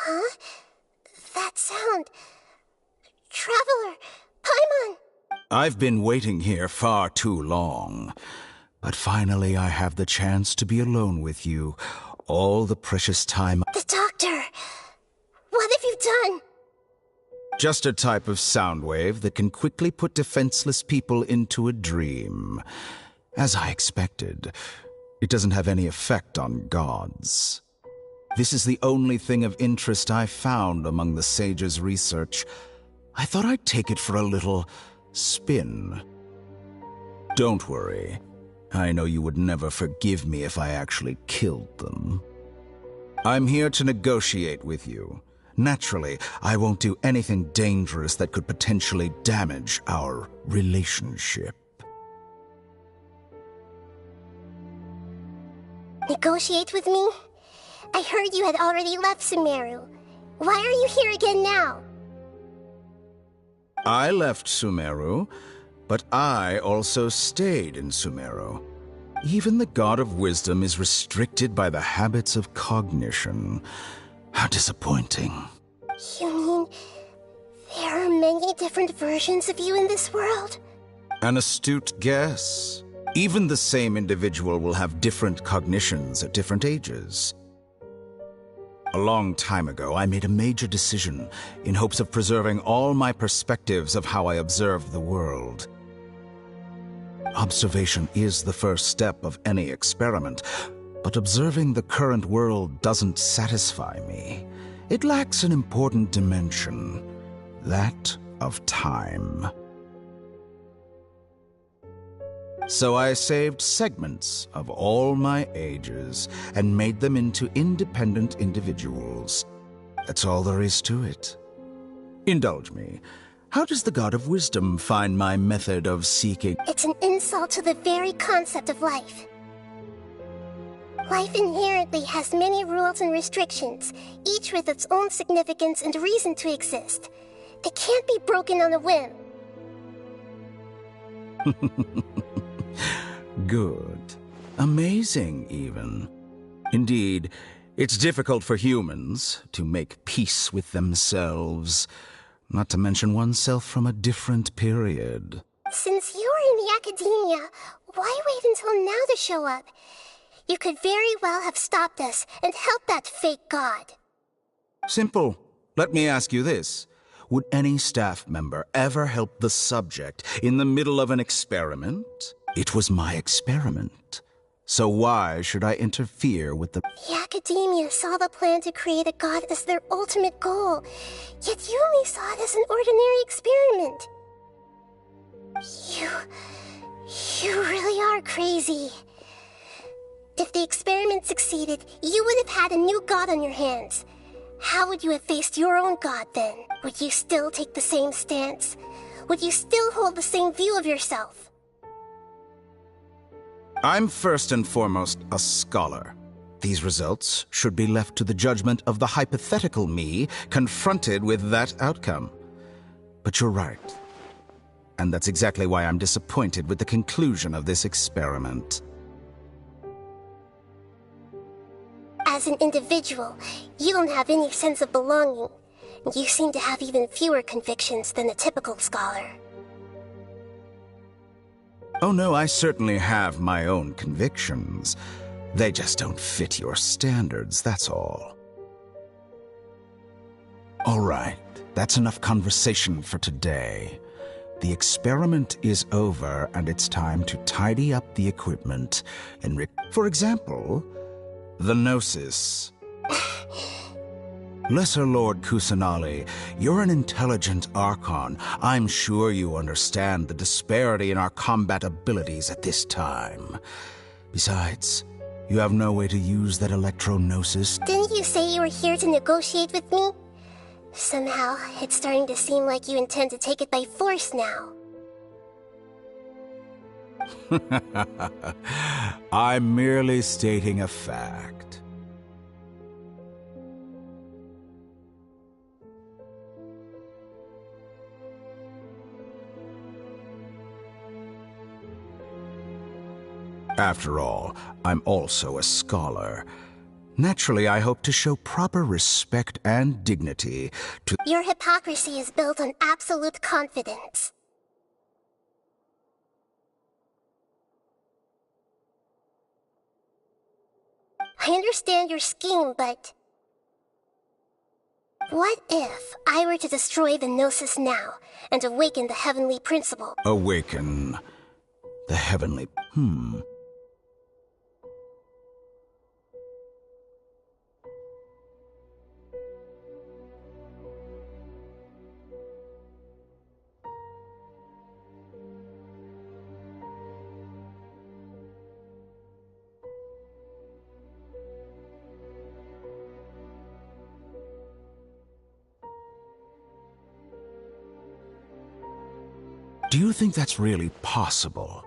Huh? That sound. Traveler! Paimon! I've been waiting here far too long. But finally I have the chance to be alone with you. All the precious time. The doctor! What have you done? Just a type of sound wave that can quickly put defenseless people into a dream. As I expected, it doesn't have any effect on gods. This is the only thing of interest I found among the sage's research. I thought I'd take it for a little spin. Don't worry. I know you would never forgive me if I actually killed them. I'm here to negotiate with you. Naturally, I won't do anything dangerous that could potentially damage our relationship. Negotiate with me? I heard you had already left Sumeru. Why are you here again now? I left Sumeru, but I also stayed in Sumeru. Even the God of Wisdom is restricted by the habits of cognition. How disappointing. You mean there are many different versions of you in this world? An astute guess. Even the same individual will have different cognitions at different ages. A long time ago, I made a major decision in hopes of preserving all my perspectives of how I observed the world. Observation is the first step of any experiment, but observing the current world doesn't satisfy me. It lacks an important dimension, that of time. So I saved segments of all my ages and made them into independent individuals. That's all there is to it. Indulge me. How does the God of Wisdom find my method of seeking? It's an insult to the very concept of life. Life inherently has many rules and restrictions, each with its own significance and reason to exist. They can't be broken on a whim. Good. Amazing, even. Indeed, it's difficult for humans to make peace with themselves, not to mention oneself from a different period. Since you're in the academia, why wait until now to show up? You could very well have stopped us and helped that fake god. Simple. Let me ask you this. Would any staff member ever help the subject in the middle of an experiment? It was my experiment. So why should I interfere with the... The academia saw the plan to create a god as their ultimate goal, yet Yumy saw it as an ordinary experiment. You really are crazy. If the experiment succeeded, you would have had a new god on your hands. How would you have faced your own god then? Would you still take the same stance? Would you still hold the same view of yourself? I'm first and foremost a scholar. These results should be left to the judgment of the hypothetical me confronted with that outcome. But you're right. And that's exactly why I'm disappointed with the conclusion of this experiment. As an individual, you don't have any sense of belonging. You seem to have even fewer convictions than a typical scholar. Oh no, I certainly have my own convictions. They just don't fit your standards, that's all. All right, that's enough conversation for today. The experiment is over, and it's time to tidy up the equipment and for example, the Gnosis. Lesser Lord Kusanali, you're an intelligent Archon. I'm sure you understand the disparity in our combat abilities at this time. Besides, you have no way to use that Electro-Gnosis. Didn't you say you were here to negotiate with me? Somehow, it's starting to seem like you intend to take it by force now. I'm merely stating a fact. After all, I'm also a scholar. Naturally, I hope to show proper respect and dignity to... Your hypocrisy is built on absolute confidence. I understand your scheme, but... What if I were to destroy the Gnosis now and awaken the heavenly principle? Awaken the heavenly... Do you think that's really possible?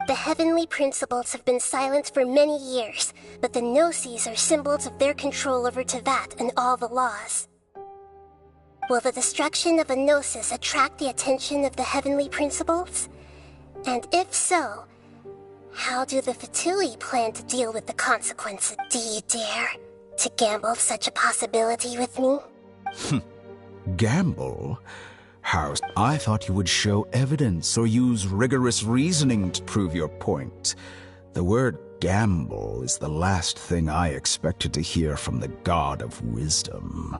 The heavenly principles have been silent for many years, but the Gnosis are symbols of their control over Teyvat and all the laws. Will the destruction of a Gnosis attract the attention of the heavenly principles? And if so, how do the Fatui plan to deal with the consequences? Do you dare to gamble such a possibility with me? Gamble? How? I thought you would show evidence or use rigorous reasoning to prove your point. The word gamble is the last thing I expected to hear from the God of Wisdom.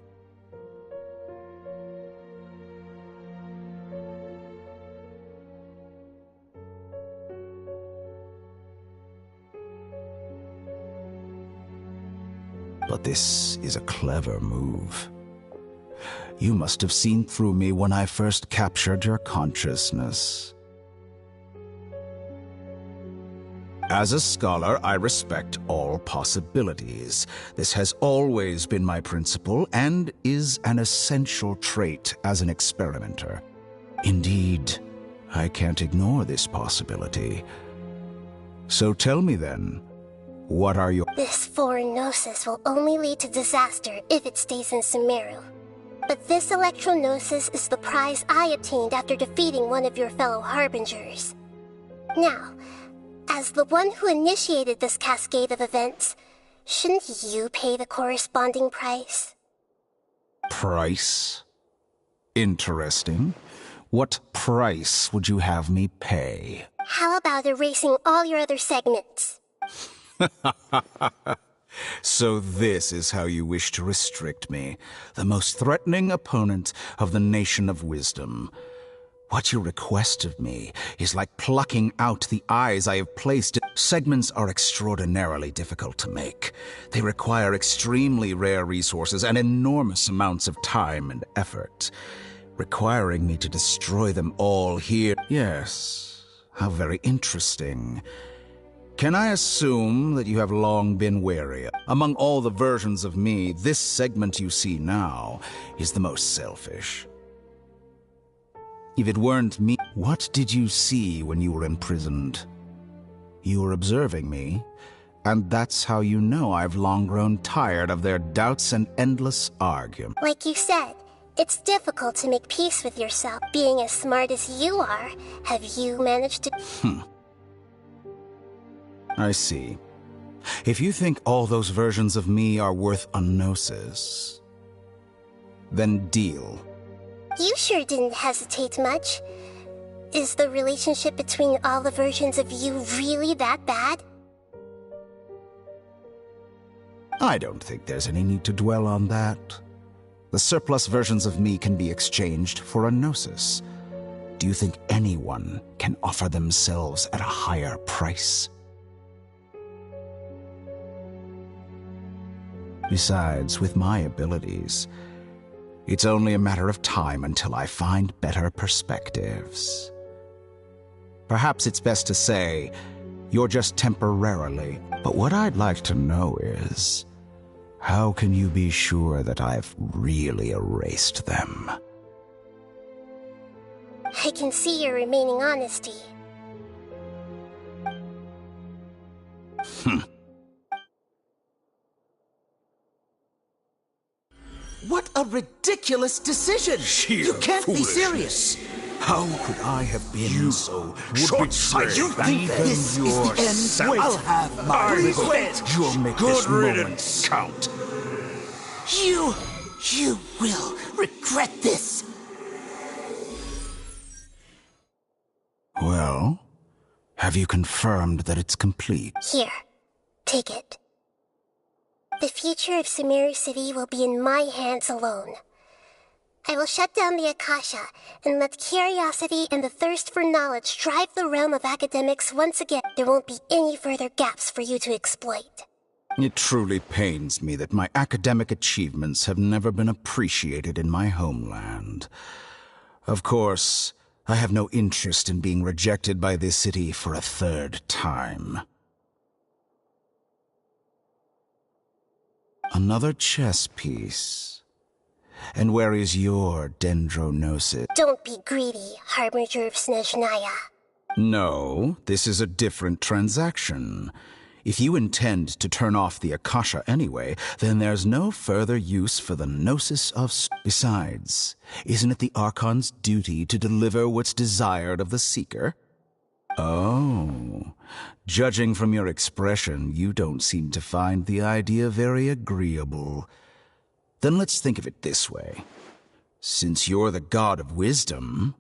But this is a clever move. You must have seen through me when I first captured your consciousness. As a scholar, I respect all possibilities. This has always been my principle and is an essential trait as an experimenter. Indeed, I can't ignore this possibility. So tell me then, what are your— This foreign Gnosis will only lead to disaster if it stays in Sumeru. But this Electro-Gnosis is the prize I obtained after defeating one of your fellow Harbingers. Now, as the one who initiated this cascade of events, shouldn't you pay the corresponding price? Price? Interesting. What price would you have me pay? How about erasing all your other segments? So this is how you wish to restrict me, the most threatening opponent of the Nation of Wisdom. What you request of me is like plucking out the eyes I have placed. Segments are extraordinarily difficult to make. They require extremely rare resources and enormous amounts of time and effort. Requiring me to destroy them all here— Yes, how very interesting. Can I assume that you have long been wary? Among all the versions of me, this segment you see now is the most selfish. If it weren't me, what did you see when you were imprisoned? You were observing me, and that's how you know I've long grown tired of their doubts and endless arguments. Like you said, it's difficult to make peace with yourself. Being as smart as you are, have you managed to— I see. If you think all those versions of me are worth a gnosis, then deal. You sure didn't hesitate much. Is the relationship between all the versions of you really that bad? I don't think there's any need to dwell on that. The surplus versions of me can be exchanged for a gnosis. Do you think anyone can offer themselves at a higher price? Besides, with my abilities, it's only a matter of time until I find better perspectives. Perhaps it's best to say, you're just temporarily. But what I'd like to know is, how can you be sure that I've really erased them? I can see your remaining honesty. What a ridiculous decision! Sheer You can't be foolishness. serious! How could I have been so short-sighted. You think Even this is the end? yourself. I'll have my I revenge! hope You'll make Good this moment riddance. count. You will regret this! Well, have you confirmed that it's complete? Here, take it. The future of Sumeru City will be in my hands alone. I will shut down the Akasha and let curiosity and the thirst for knowledge drive the realm of academics once again. There won't be any further gaps for you to exploit. It truly pains me that my academic achievements have never been appreciated in my homeland. Of course, I have no interest in being rejected by this city for a third time. Another chess piece. And where is your dendronosis? Don't be greedy, Harbinger of Snezhnaya. No, this is a different transaction. If you intend to turn off the Akasha anyway, then there's no further use for the Gnosis of... Besides, isn't it the Archon's duty to deliver what's desired of the Seeker? Oh, judging from your expression, you don't seem to find the idea very agreeable. Then let's think of it this way. Since you're the god of wisdom,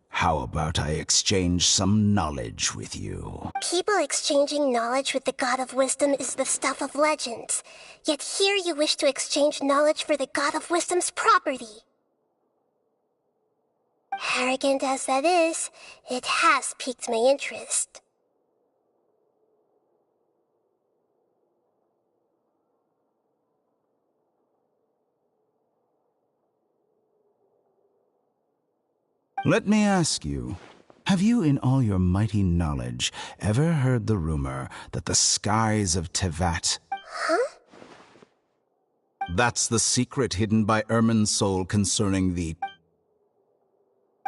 how about I exchange some knowledge with you? People exchanging knowledge with the god of wisdom is the stuff of legends. Yet here you wish to exchange knowledge for the god of wisdom's property. Arrogant as that is, it has piqued my interest. Let me ask you, have you in all your mighty knowledge ever heard the rumor that the skies of Tevat... Huh? That's the secret hidden by Irminsul concerning the...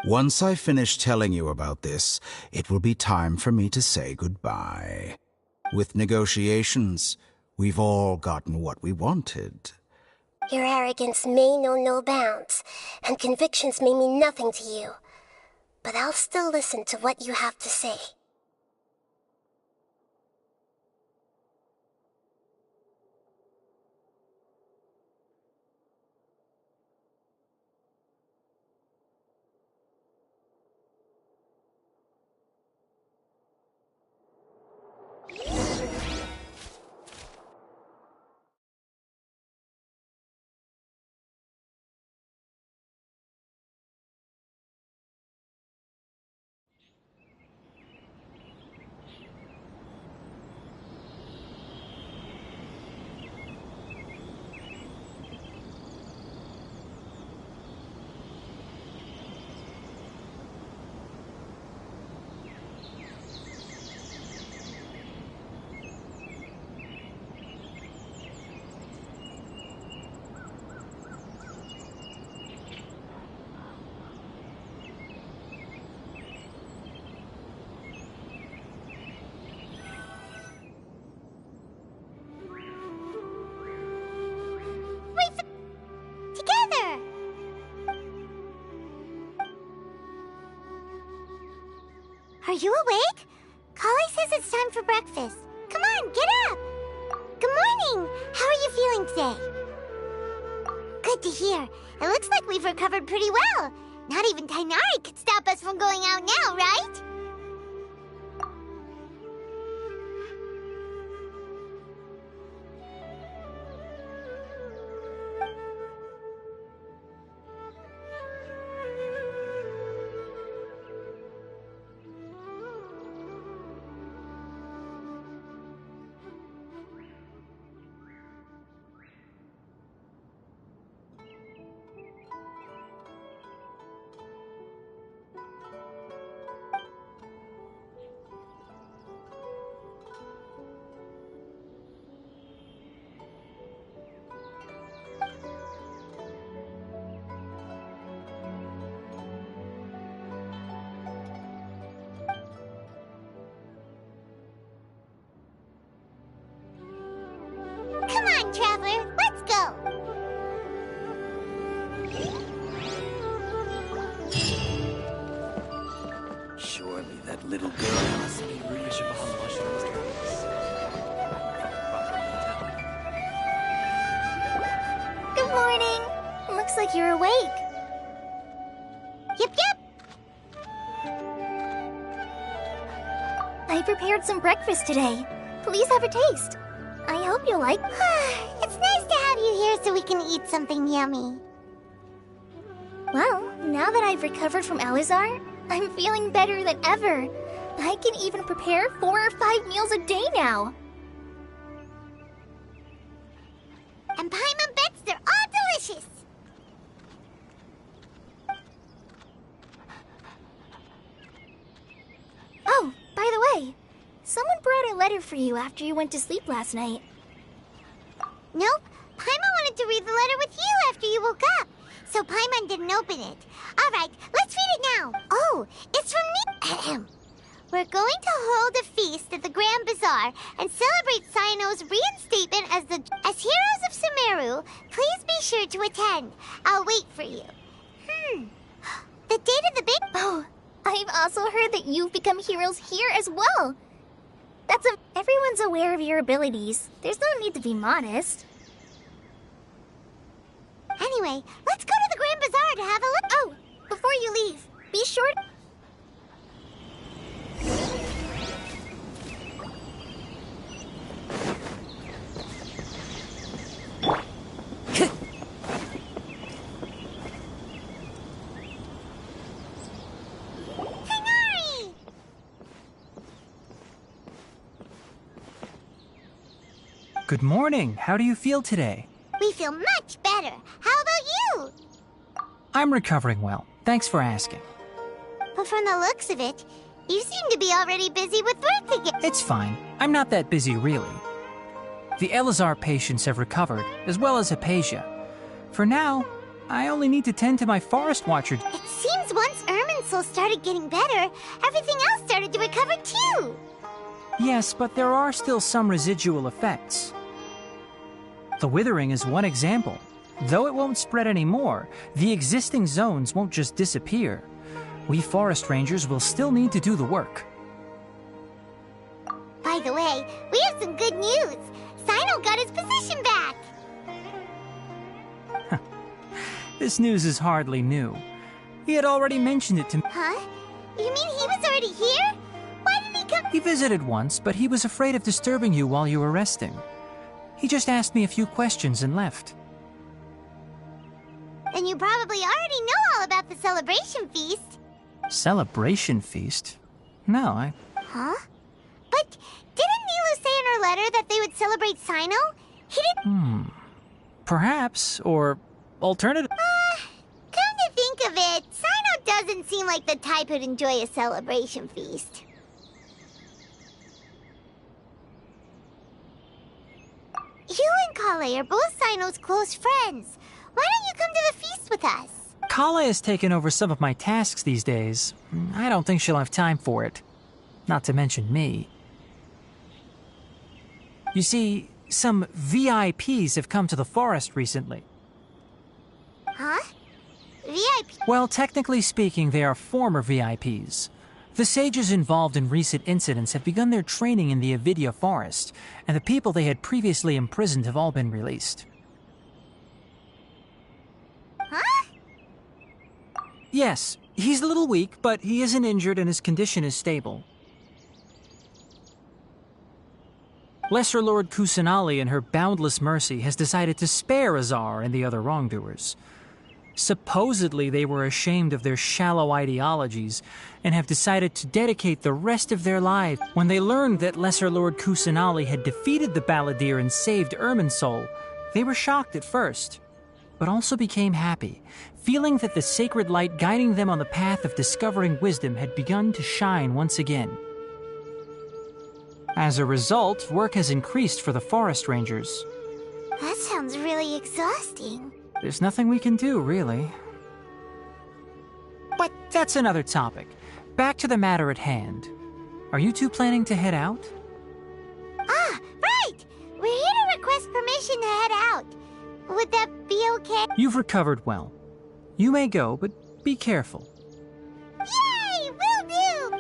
Once I finish telling you about this, it will be time for me to say goodbye. With negotiations, we've all gotten what we wanted. Your arrogance may know no bounds, and convictions may mean nothing to you. But I'll still listen to what you have to say. Are you awake? Kali says it's time for breakfast. Come on, get up! Good morning! How are you feeling today? Good to hear. It looks like we've recovered pretty well. Not even Tainari could stop us from going out now, right? Come on, Traveler, let's go! Surely that little girl must be Good morning! Looks like you're awake. Yep, yep! I prepared some breakfast today. Please have a taste. I hope you like. It's nice to have you here so we can eat something yummy. Well, now that I've recovered from Alizar, I'm feeling better than ever. I can even prepare 4 or 5 meals a day now. And Paimon bets they're all delicious. Oh, by the way, someone brought a letter for you after you went to sleep last night. Nope, Paimon wanted to read the letter with you after you woke up. so Paimon didn't open it. Alright, let's read it now. Oh, it's from me. We're going to hold a feast at the Grand Bazaar and celebrate Cyano's reinstatement as heroes of Sumeru. Please be sure to attend. I'll wait for you. The date of the big... Oh, I've also heard that you've become heroes here as well. Everyone's aware of your abilities. There's no need to be modest. Anyway, let's go to the Grand Bazaar to have a look. Oh, before you leave, be sure... Good morning. How do you feel today? We feel much better. How about you? I'm recovering well. Thanks for asking. But from the looks of it, you seem to be already busy with work again. It's fine. I'm not that busy, really. The Elazar patients have recovered, as well as Hypatia. For now, I only need to tend to my forest watcher. It seems once Irminsul started getting better, everything else started to recover too. Yes, but there are still some residual effects. The withering is one example. Though it won't spread anymore, the existing zones won't just disappear. We forest rangers will still need to do the work. By the way, we have some good news. Cyno got his position back. This news is hardly new. He had already mentioned it to me. Huh? You mean he was already here? Why didn't he come? He visited once, but he was afraid of disturbing you while you were resting. He just asked me a few questions and left. Then you probably already know all about the celebration feast. Celebration feast? No, Huh? But didn't Nilu say in her letter that they would celebrate Cyno? He didn't... Perhaps, or alternative... Come to think of it, Cyno doesn't seem like the type who'd enjoy a celebration feast. You and Kale are both Cyno's close friends. Why don't you come to the feast with us? Kale has taken over some of my tasks these days. I don't think she'll have time for it. Not to mention me. You see, some VIPs have come to the forest recently. Huh? VIP? Well, technically speaking, they are former VIPs. The sages involved in recent incidents have begun their training in the Avidya forest, and the people they had previously imprisoned have all been released. Huh? Yes, he's a little weak, but he isn't injured and his condition is stable. Lesser Lord Kusanali, in her boundless mercy, has decided to spare Azar and the other wrongdoers. Supposedly, they were ashamed of their shallow ideologies and have decided to dedicate the rest of their lives. When they learned that Lesser Lord Kusanali had defeated the Balladeer and saved Irminsul, they were shocked at first, but also became happy, feeling that the sacred light guiding them on the path of discovering wisdom had begun to shine once again. As a result, work has increased for the forest rangers. That sounds really exhausting. There's nothing we can do, really. But that's another topic. Back to the matter at hand. Are you two planning to head out? Ah, right! We're here to request permission to head out. Would that be okay? You've recovered well. You may go, but be careful. Yay! Will do!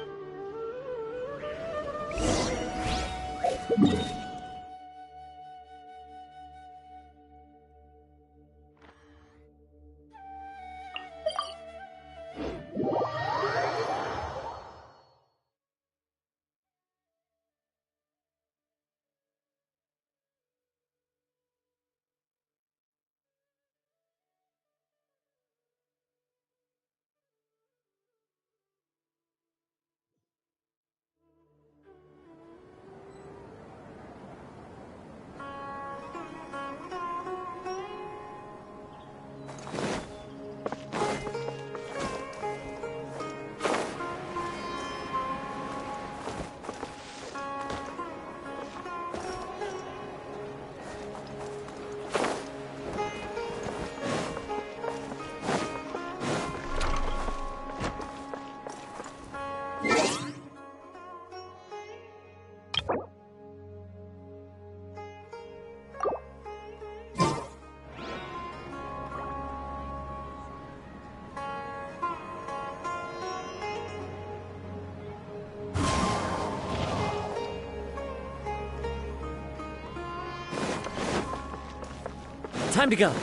Time to go.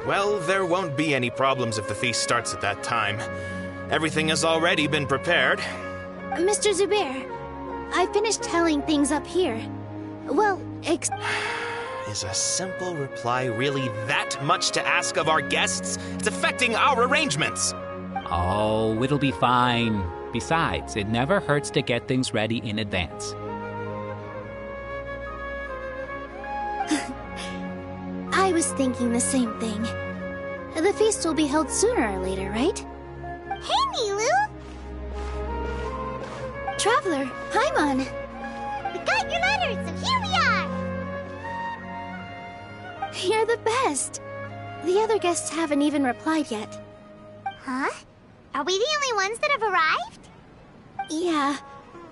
Well, there won't be any problems if the feast starts at that time. Everything has already been prepared. Mr. Zubair, I finished tallying things up here. Well, Is a simple reply really that much to ask of our guests? It's affecting our arrangements. Oh, it'll be fine. Besides, it never hurts to get things ready in advance. I was thinking the same thing. The feast will be held sooner or later, right? Hey, Nilu! Traveler, Paimon! We got your letters, so here we are! You're the best! The other guests haven't even replied yet. Huh? Are we the only ones that have arrived? Yeah,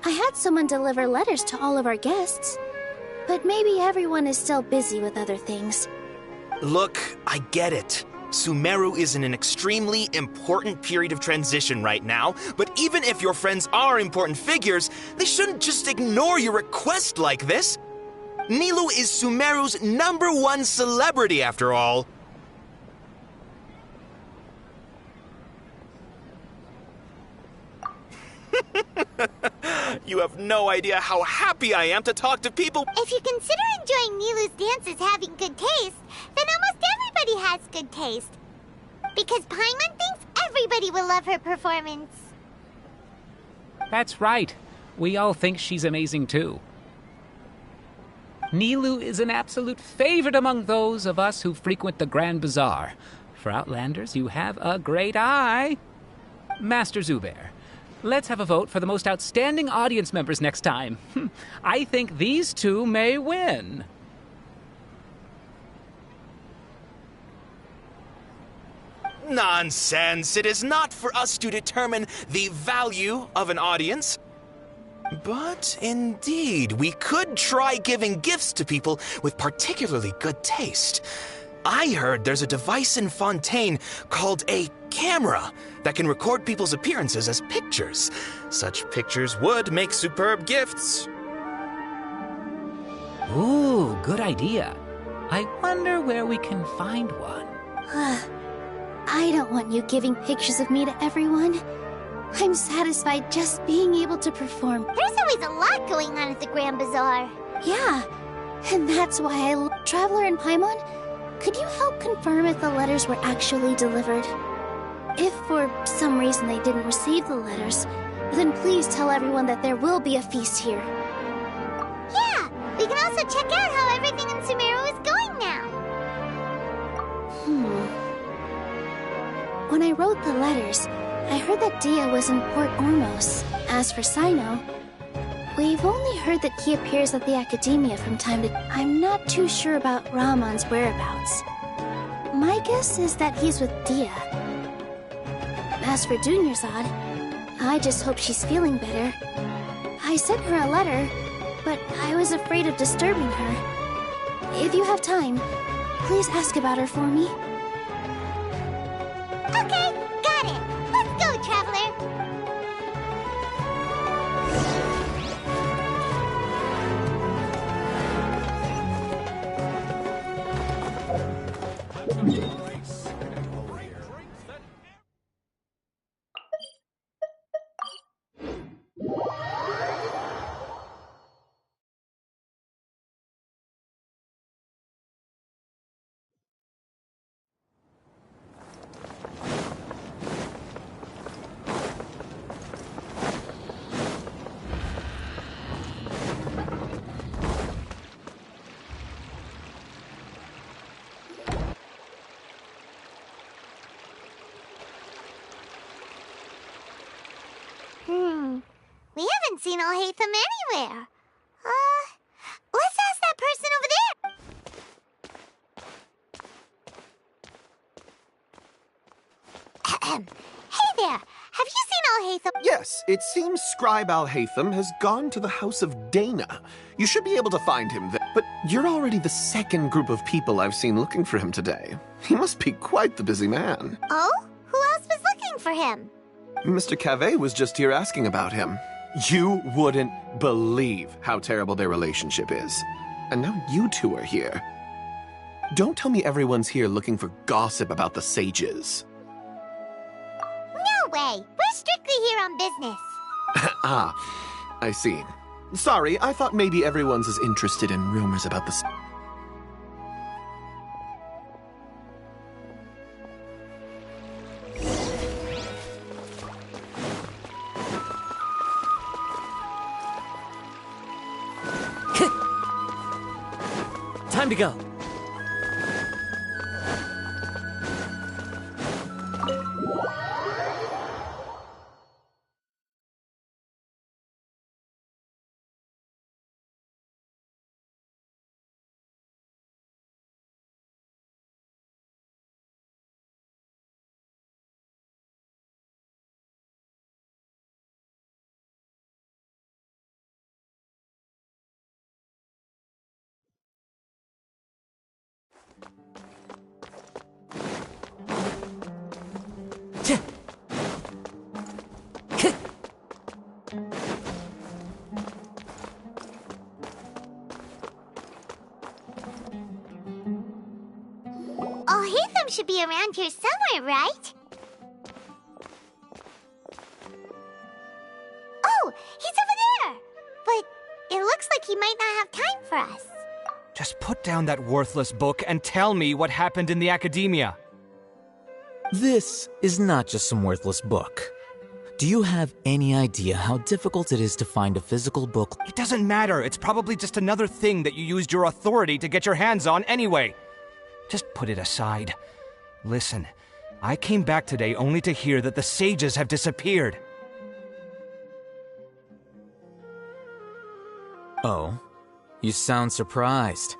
I had someone deliver letters to all of our guests. But maybe everyone is still busy with other things. Look, I get it. Sumeru is in an extremely important period of transition right now, but even if your friends are important figures, they shouldn't just ignore your request like this. Nilu is Sumeru's #1 celebrity, after all. You have no idea how happy I am to talk to people. If you consider enjoying Nilu's dances having good taste, then almost everybody has good taste. Because Paimon thinks everybody will love her performance. That's right. We all think she's amazing too. Nilu is an absolute favorite among those of us who frequent the Grand Bazaar. For Outlanders, you have a great eye. Master Zubair, let's have a vote for the most outstanding audience members next time. I think these two may win. Nonsense! It is not for us to determine the value of an audience. But indeed, we could try giving gifts to people with particularly good taste. I heard there's a device in Fontaine called a camera that can record people's appearances as pictures. Such pictures would make superb gifts. Ooh, good idea. I wonder where we can find one. I don't want you giving pictures of me to everyone. I'm satisfied just being able to perform. There's always a lot going on at the Grand Bazaar. Yeah, and that's why Traveler and Paimon, could you help confirm if the letters were actually delivered? If for some reason they didn't receive the letters, then please tell everyone that there will be a feast here. Yeah, we can also check out how everything in Sumeru is going now. When I wrote the letters, I heard that Dia was in Port Ormos. As for Sino, we've only heard that he appears at the Academia from time to time. I'm not too sure about Rahman's whereabouts. My guess is that he's with Dia. As for Dunyarzad, I just hope she's feeling better. I sent her a letter, but I was afraid of disturbing her. If you have time, please ask about her for me. Okay, got it. Let's go, Traveler. We haven't seen Al-Haytham anywhere. Let's ask that person over there. Hey there, have you seen Al-Haytham? Yes, it seems Scribe Al-Haytham has gone to the House of Dana. You should be able to find him there. But you're already the second group of people I've seen looking for him today. He must be quite the busy man. Oh? Who else was looking for him? Mr. Cavey was just here asking about him. You wouldn't believe how terrible their relationship is. And now you two are here. Don't tell me everyone's here looking for gossip about the sages. No way! We're strictly here on business. Ah, I see. Sorry, I thought maybe everyone's as interested in rumors about the... Time to go. Hatham should be around here somewhere, right? Oh, he's over there! But it looks like he might not have time for us. Just put down that worthless book and tell me what happened in the academia. This is not just some worthless book. Do you have any idea how difficult it is to find a physical book? It doesn't matter. It's probably just another thing that you used your authority to get your hands on anyway. Just put it aside. Listen, I came back today only to hear that the sages have disappeared. Oh, you sound surprised.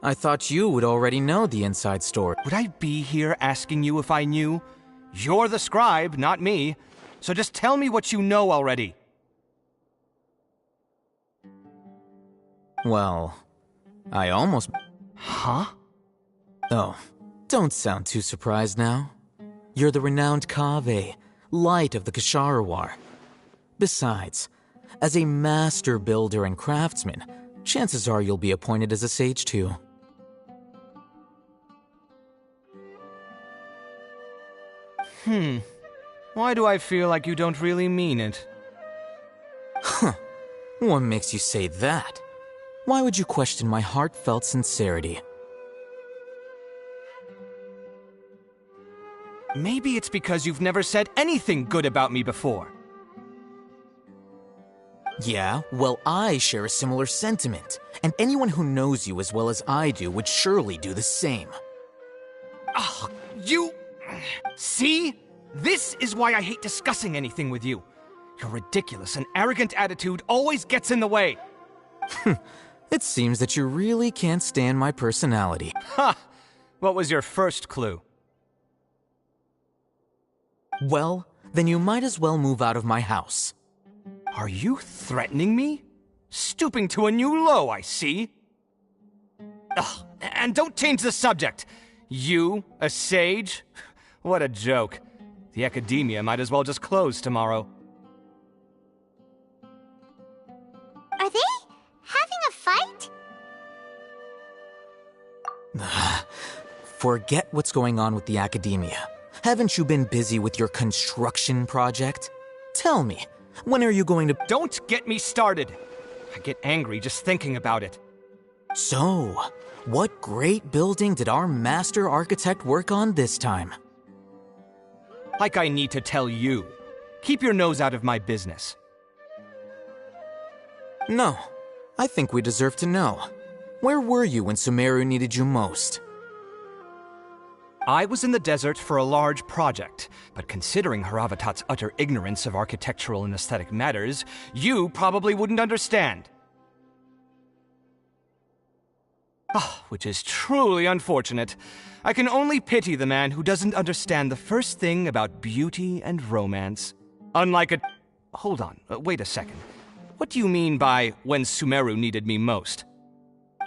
I thought you would already know the inside story. Would I be here asking you if I knew? You're the scribe, not me. So just tell me what you know already. Well, I almost... Huh? Oh, don't sound too surprised now. You're the renowned Kaveh, light of the Kasharawar. Besides, as a master builder and craftsman, chances are you'll be appointed as a sage too. Why do I feel like you don't really mean it? Huh. What makes you say that? Why would you question my heartfelt sincerity? Maybe it's because you've never said anything good about me before. Yeah, well, I share a similar sentiment, and anyone who knows you as well as I do would surely do the same. Oh, you... See? This is why I hate discussing anything with you. Your ridiculous and arrogant attitude always gets in the way. It seems that you really can't stand my personality. Ha! What was your first clue? Well, then you might as well move out of my house. Are you threatening me? Stooping to a new low, I see. Ugh, and don't change the subject. You, a sage? What a joke. The academia might as well just close tomorrow. Are they having a fight? Forget what's going on with the academia. Haven't you been busy with your construction project? Tell me, when are you going to... Don't get me started. I get angry just thinking about it. So, what great building did our master architect work on this time? Like I need to tell you. Keep your nose out of my business. No, I think we deserve to know. Where were you when Sumeru needed you most? I was in the desert for a large project, but considering Haravatat's utter ignorance of architectural and aesthetic matters, you probably wouldn't understand. Which is truly unfortunate. I can only pity the man who doesn't understand the first thing about beauty and romance. Unlike a... Hold on, wait a second. What do you mean by when Sumeru needed me most?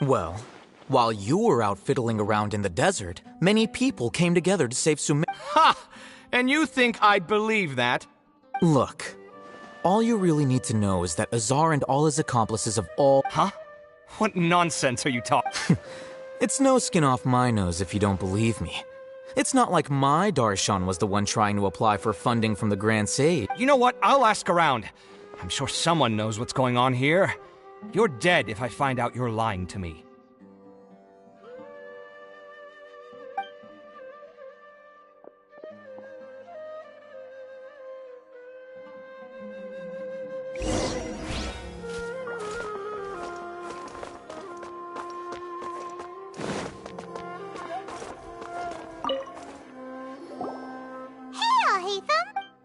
Well, while you were out fiddling around in the desert, many people came together to save Sumeru. Ha! And you think I'd believe that? Look, All you really need to know is that Azar and all his accomplices of all— Huh? What nonsense are you talking? It's no skin off my nose if you don't believe me. It's not like my Darshan was the one trying to apply for funding from the Grand Sage. You know what? I'll ask around. I'm sure someone knows what's going on here. You're dead if I find out you're lying to me.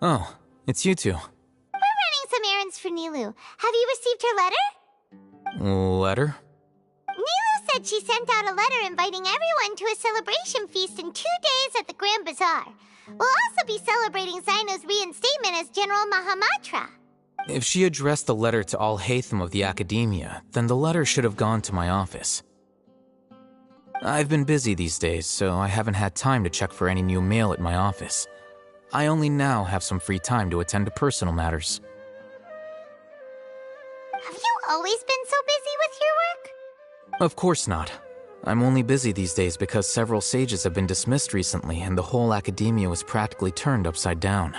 Oh, it's you two. We're running some errands for Nilu. Have you received her letter? Letter? Nilu said she sent out a letter inviting everyone to a celebration feast in 2 days at the Grand Bazaar. We'll also be celebrating Zaino's reinstatement as General Mahamatra. If she addressed the letter to all Hatham of the Academia, then the letter should have gone to my office. I've been busy these days, so I haven't had time to check for any new mail at my office. I only now have some free time to attend to personal matters. Have you always been so busy with your work? Of course not. I'm only busy these days because several sages have been dismissed recently and the whole academia was practically turned upside down.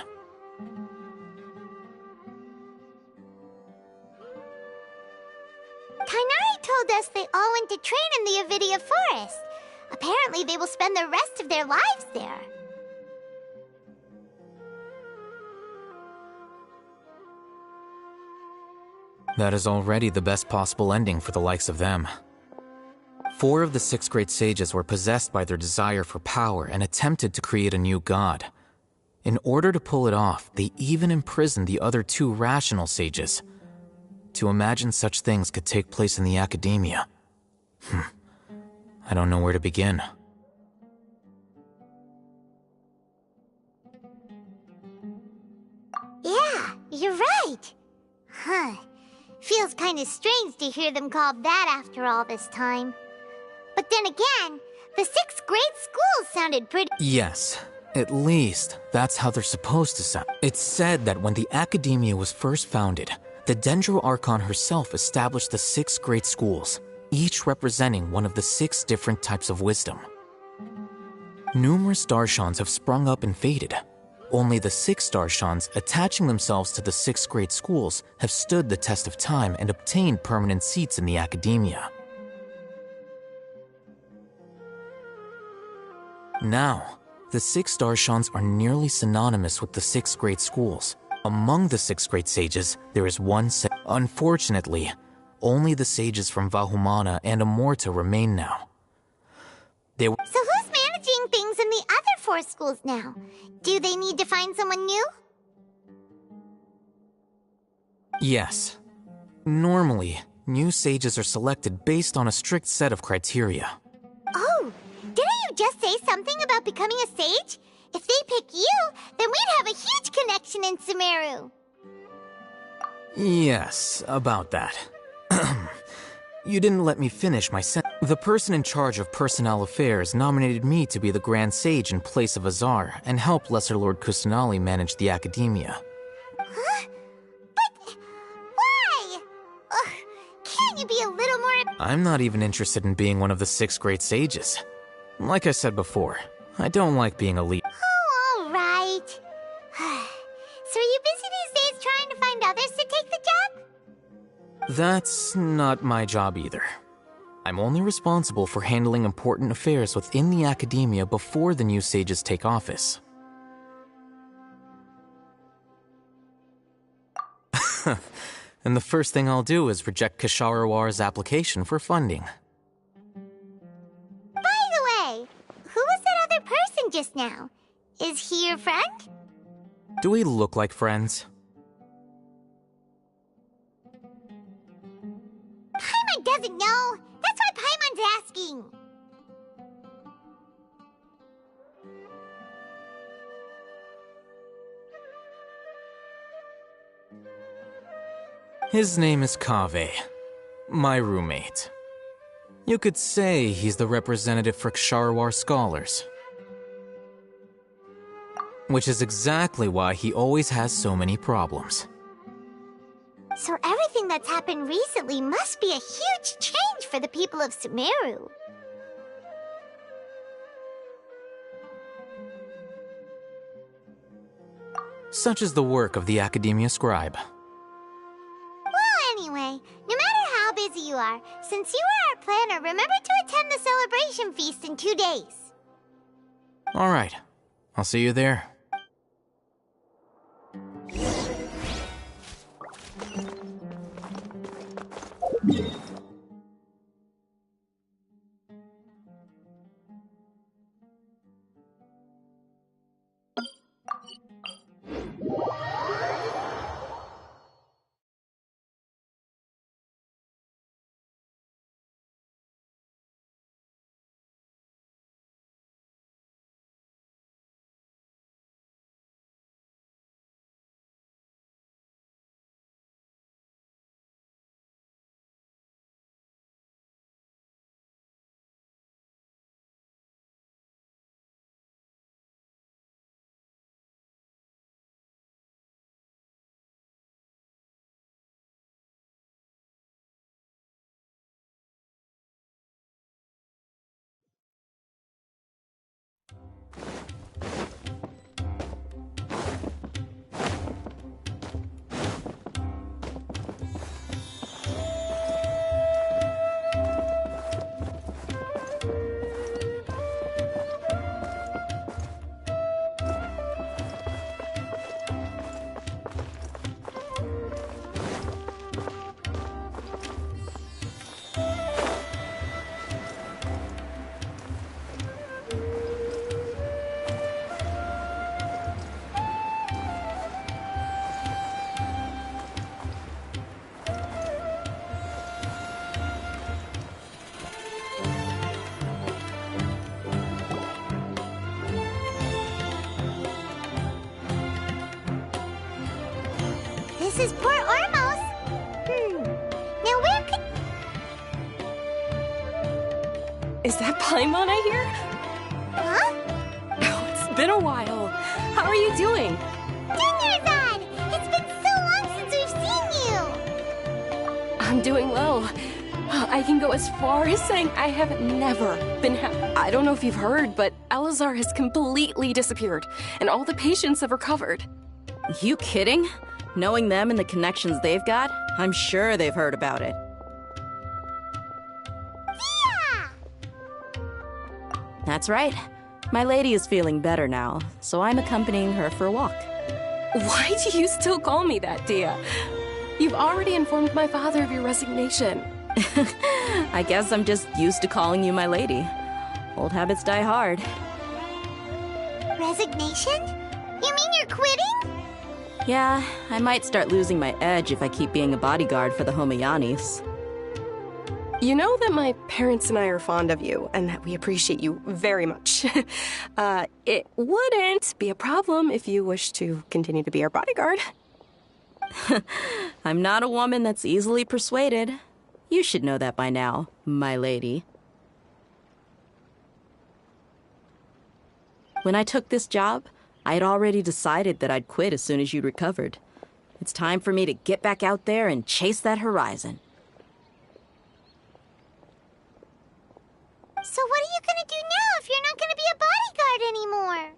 Kainari told us they all went to train in the Avidia Forest. Apparently they will spend the rest of their lives there. That is already the best possible ending for the likes of them. 4 of the 6 great sages were possessed by their desire for power and attempted to create a new god. In order to pull it off, they even imprisoned the other 2 rational sages. To imagine such things could take place in the academia. I don't know where to begin. Yeah, you're right. Huh. Feels kind of strange to hear them called that after all this time. But then again, the 6 great schools sounded pretty— Yes, at least that's how they're supposed to sound. It's said that when the Academia was first founded, the Dendro Archon herself established the 6 great schools, each representing one of the 6 different types of wisdom. Numerous Darshans have sprung up and faded. Only the 6 Darshans, attaching themselves to the 6 great schools, have stood the test of time and obtained permanent seats in the Academia. Now, the 6 Darshans are nearly synonymous with the 6 great schools. Among the 6 great sages, there is one Unfortunately, only the sages from Vahumana and Amorta remain now. So who's managing things in the other 4 schools now? Do they need to find someone new? Yes. Normally, new sages are selected based on a strict set of criteria. Oh, didn't you just say something about becoming a sage? If they pick you, then we'd have a huge connection in Sumeru. Yes, about that. You didn't let me finish my sentence. The person in charge of personnel affairs nominated me to be the Grand Sage in place of Azar and help Lesser Lord Kusanali manage the Academia. Huh? But why? Can't you be a little more— I'm not even interested in being one of the 6 great sages. Like I said before, I don't like being a lead. Oh, all right. So are you busy these days trying to find others to take the job? That's not my job either. I'm only responsible for handling important affairs within the Academia before the new sages take office. And the first thing I'll do is reject Kasharawar's application for funding. By the way, who was that other person just now? Is he your friend? Do we look like friends? Paimon doesn't know. That's why Paimon's asking. His name is Kaveh, my roommate. You could say he's the representative for Ksharawar scholars. Which is exactly why he always has so many problems. So everything that's happened recently must be a huge change for the people of Sumeru. Such is the work of the Academia Scribe. Well, anyway, no matter how busy you are, since you are our planner, remember to attend the celebration feast in 2 days. All right. I'll see you there. This is Port Ormos. Now where could... Is that Paimon I hear? Huh? Oh, it's been a while. How are you doing? Dingerzad! It's been so long since we've seen you! I'm doing well. I can go as far as saying I have never been I don't know if you've heard, but Elazar has completely disappeared, and all the patients have recovered. You kidding? Knowing them and the connections they've got, I'm sure they've heard about it. Yeah! That's right. My lady is feeling better now, so I'm accompanying her for a walk. Why do you still call me that, Dia? You've already informed my father of your resignation. I guess I'm just used to calling you my lady. Old habits die hard. Resignation? You mean you're quitting? Yeah, I might start losing my edge if I keep being a bodyguard for the Homayanis. You know that my parents and I are fond of you, and that we appreciate you very much. It wouldn't be a problem if you wish to continue to be our bodyguard. I'm not a woman that's easily persuaded. You should know that by now, my lady. When I took this job, I had already decided that I'd quit as soon as you'd recovered. It's time for me to get back out there and chase that horizon. So what are you gonna do now if you're not gonna be a bodyguard anymore?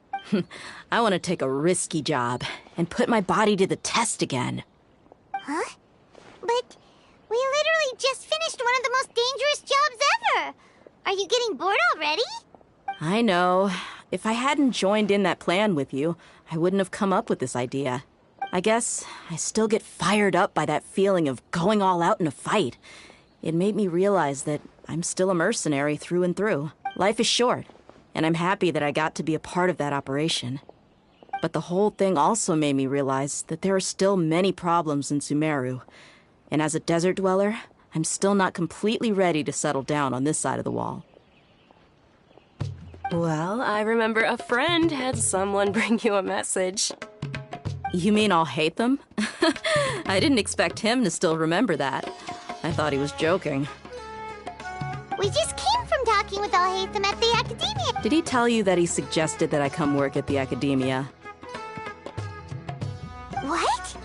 I want to take a risky job and put my body to the test again. Huh? But we literally just finished one of the most dangerous jobs ever! Are you getting bored already? I know. If I hadn't joined in that plan with you, I wouldn't have come up with this idea. I guess I still get fired up by that feeling of going all out in a fight. It made me realize that I'm still a mercenary through and through. Life is short, and I'm happy that I got to be a part of that operation. But the whole thing also made me realize that there are still many problems in Sumeru. And as a desert dweller, I'm still not completely ready to settle down on this side of the wall. Well, I remember a friend had someone bring you a message. You mean I'll hate them? I didn't expect him to still remember that. I thought he was joking. We just came from talking with Al-Haytham at the Academia. Did he tell you that he suggested that I come work at the Academia? What?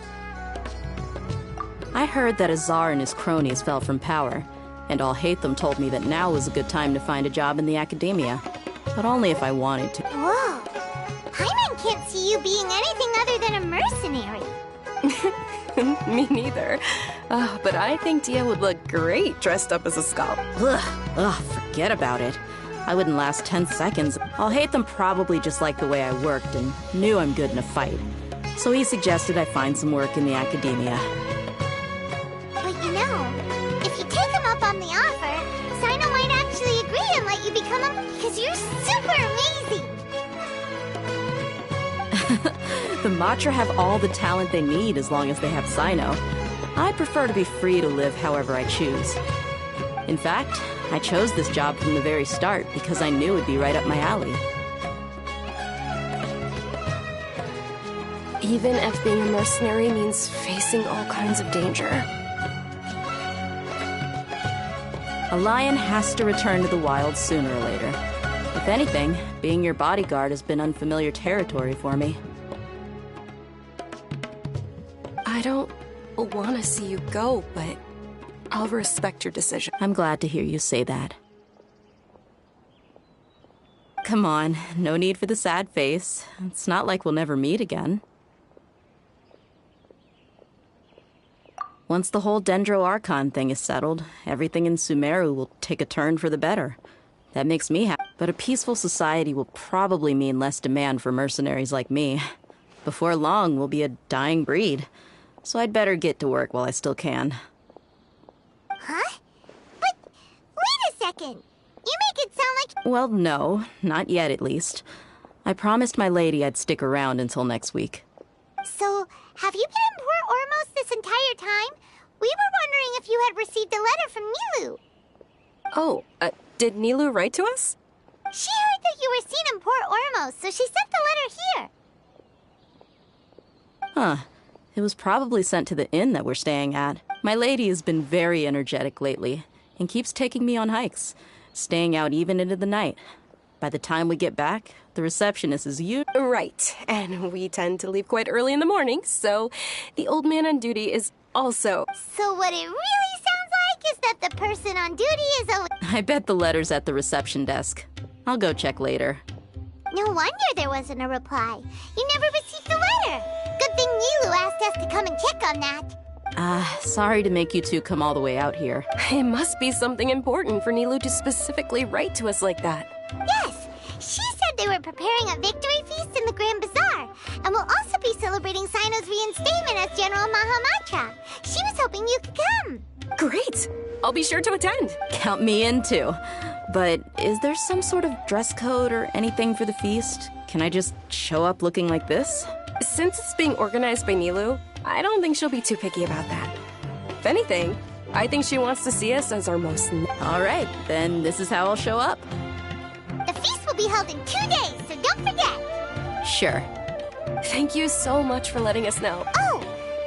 I heard that Azar and his cronies fell from power, and Al-Haytham told me that now was a good time to find a job in the academia. But only if I wanted to. Whoa. Paimon can't see you being anything other than a mercenary. Me neither. But I think Dia would look great dressed up as a skull. Ugh, forget about it. I wouldn't last 10 seconds. Al-Haytham probably just liked the way I worked and knew I'm good in a fight. So he suggested I find some work in the academia. But you know, if you take him up on the offer, Sino might actually agree and let you become a... because you're super amazing! The Matra have all the talent they need as long as they have Sino. I prefer to be free to live however I choose. In fact, I chose this job from the very start because I knew it'd be right up my alley. Even if being a mercenary means facing all kinds of danger. A lion has to return to the wild sooner or later. If anything, being your bodyguard has been unfamiliar territory for me. I don't want to see you go, but I'll respect your decision. I'm glad to hear you say that. Come on, no need for the sad face. It's not like we'll never meet again. Once the whole Dendro Archon thing is settled, everything in Sumeru will take a turn for the better. That makes me happy. But a peaceful society will probably mean less demand for mercenaries like me. Before long, we'll be a dying breed. So I'd better get to work while I still can. Huh? But wait a second. You make it sound like... Well, no. Not yet, at least. I promised my lady I'd stick around until next week. So, have you been in Port Ormos this entire time? We were wondering if you had received a letter from Nilou. Oh, did Nilou write to us? She heard that you were seen in Port Ormos, so she sent the letter here. Huh. It was probably sent to the inn that we're staying at. My lady has been very energetic lately and keeps taking me on hikes, staying out even into the night. By the time we get back, the receptionist is Right, and we tend to leave quite early in the morning, so the old man on duty is also... So what it really sounds like is that the person on duty is a... I bet the letter's at the reception desk. I'll go check later. No wonder there wasn't a reply. You never received the letter. Good thing Nilou asked us to come and check on that. Sorry to make you two come all the way out here. It must be something important for Nilou to specifically write to us like that. Yes, she said they were preparing a victory feast in the Grand Bazaar, and will also be celebrating Sino's reinstatement as General Mahamatra. She was hoping you could come. Great! I'll be sure to attend. Count me in, too. But is there some sort of dress code or anything for the feast? Can I just show up looking like this? Since it's being organized by Nilou, I don't think she'll be too picky about that. If anything, I think she wants to see us as our most... All right, then this is how I'll show up. The feast will be held in 2 days, so don't forget. Sure. Thank you so much for letting us know. Oh,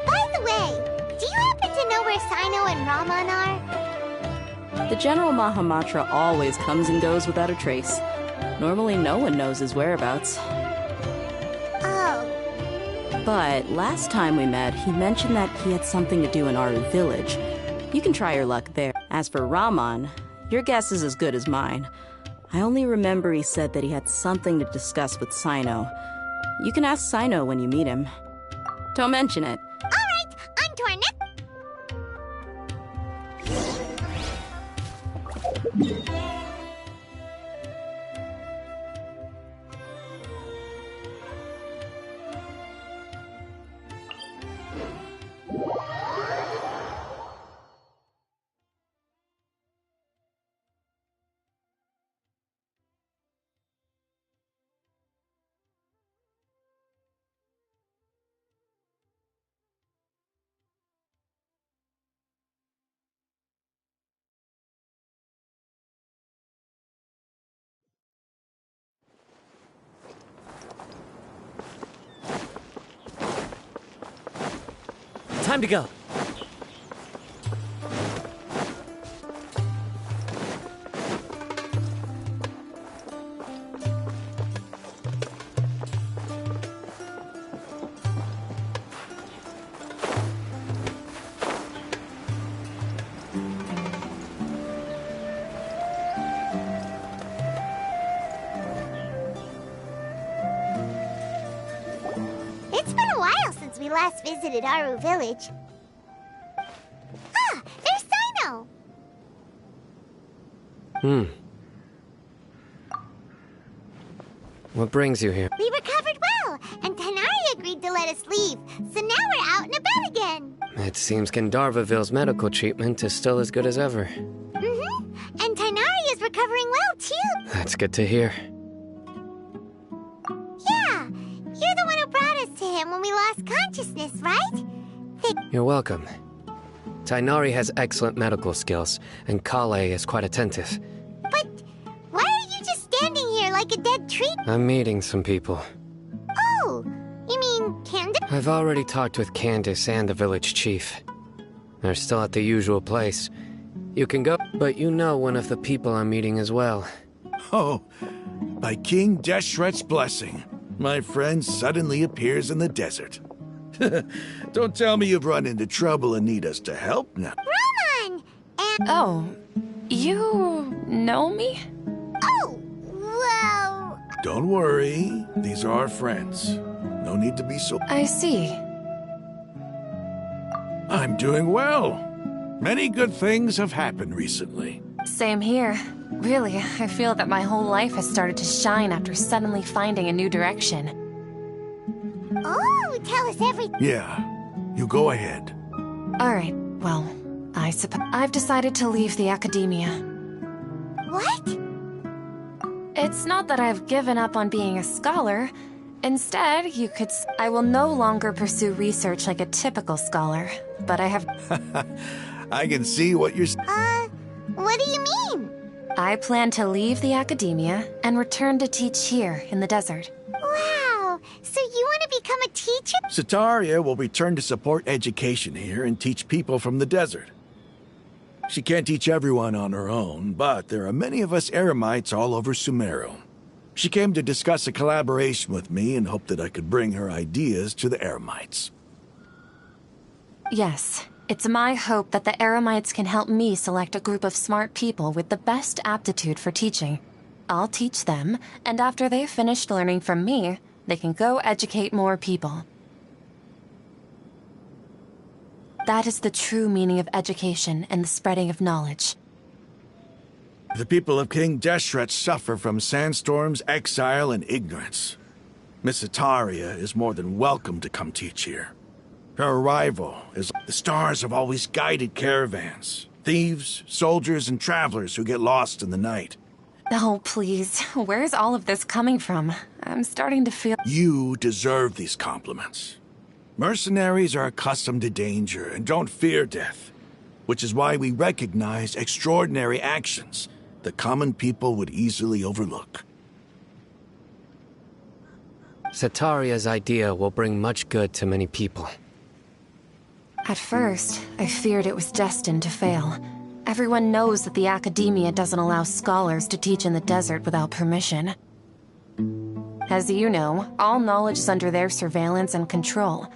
by the way, do you happen to know where Sino and Raman are? The General Mahamatra always comes and goes without a trace. Normally no one knows his whereabouts. Oh. But last time we met, he mentioned that he had something to do in our village. You can try your luck there. As for Raman, your guess is as good as mine. I only remember he said that he had something to discuss with Sino. You can ask Sino when you meet him. Don't mention it. All right, on to our next... Time to go. since we last visited Aru Village. Ah, there's Sino! What brings you here? We recovered well, and Tighnari agreed to let us leave, so now we're out and about again. It seems Gandharvaville's medical treatment is still as good as ever. And Tighnari is recovering well, too. That's good to hear. Yeah, you're the one who brought us to him when we lost consciousness, right? You're welcome. Tighnari has excellent medical skills, and Kale is quite attentive. But why are you just standing here like a dead tree? I'm meeting some people. Oh, you mean Candace? I've already talked with Candace and the village chief. They're still at the usual place. You can go, but you know one of the people I'm meeting as well. Oh, by King Deshret's blessing, my friend suddenly appears in the desert. Don't tell me you've run into trouble and need us to help now. Roman! And... Oh, you know me? Oh, well... Don't worry, these are our friends. No need to be so... I see. I'm doing well. Many good things have happened recently. Same here. Really, I feel that my whole life has started to shine after suddenly finding a new direction. Oh, tell us everything. Yeah, you go ahead. Alright, well, I've decided to leave the academia. What? It's not that I've given up on being a scholar. Instead, I will no longer pursue research like a typical scholar, but I have... I can see what you're... What do you mean? I plan to leave the academia and return to teach here in the desert. Wow, so you want to become a teacher? Sataria will return to support education here and teach people from the desert. She can't teach everyone on her own, but there are many of us Eremites all over Sumeru. She came to discuss a collaboration with me and hoped that I could bring her ideas to the Eremites. Yes, it's my hope that the Eremites can help me select a group of smart people with the best aptitude for teaching. I'll teach them, and after they've finished learning from me, they can go educate more people. That is the true meaning of education and the spreading of knowledge. The people of King Deshret suffer from sandstorms, exile, and ignorance. Miss Sataria is more than welcome to come teach here. Her arrival is the stars have always guided caravans, thieves, soldiers, and travelers who get lost in the night. Oh, please. Where's all of this coming from? I'm starting to feel... You deserve these compliments. Mercenaries are accustomed to danger and don't fear death, which is why we recognize extraordinary actions that common people would easily overlook. Sataria's idea will bring much good to many people. At first, I feared it was destined to fail. Everyone knows that the academia doesn't allow scholars to teach in the desert without permission. As you know, all knowledge is under their surveillance and control.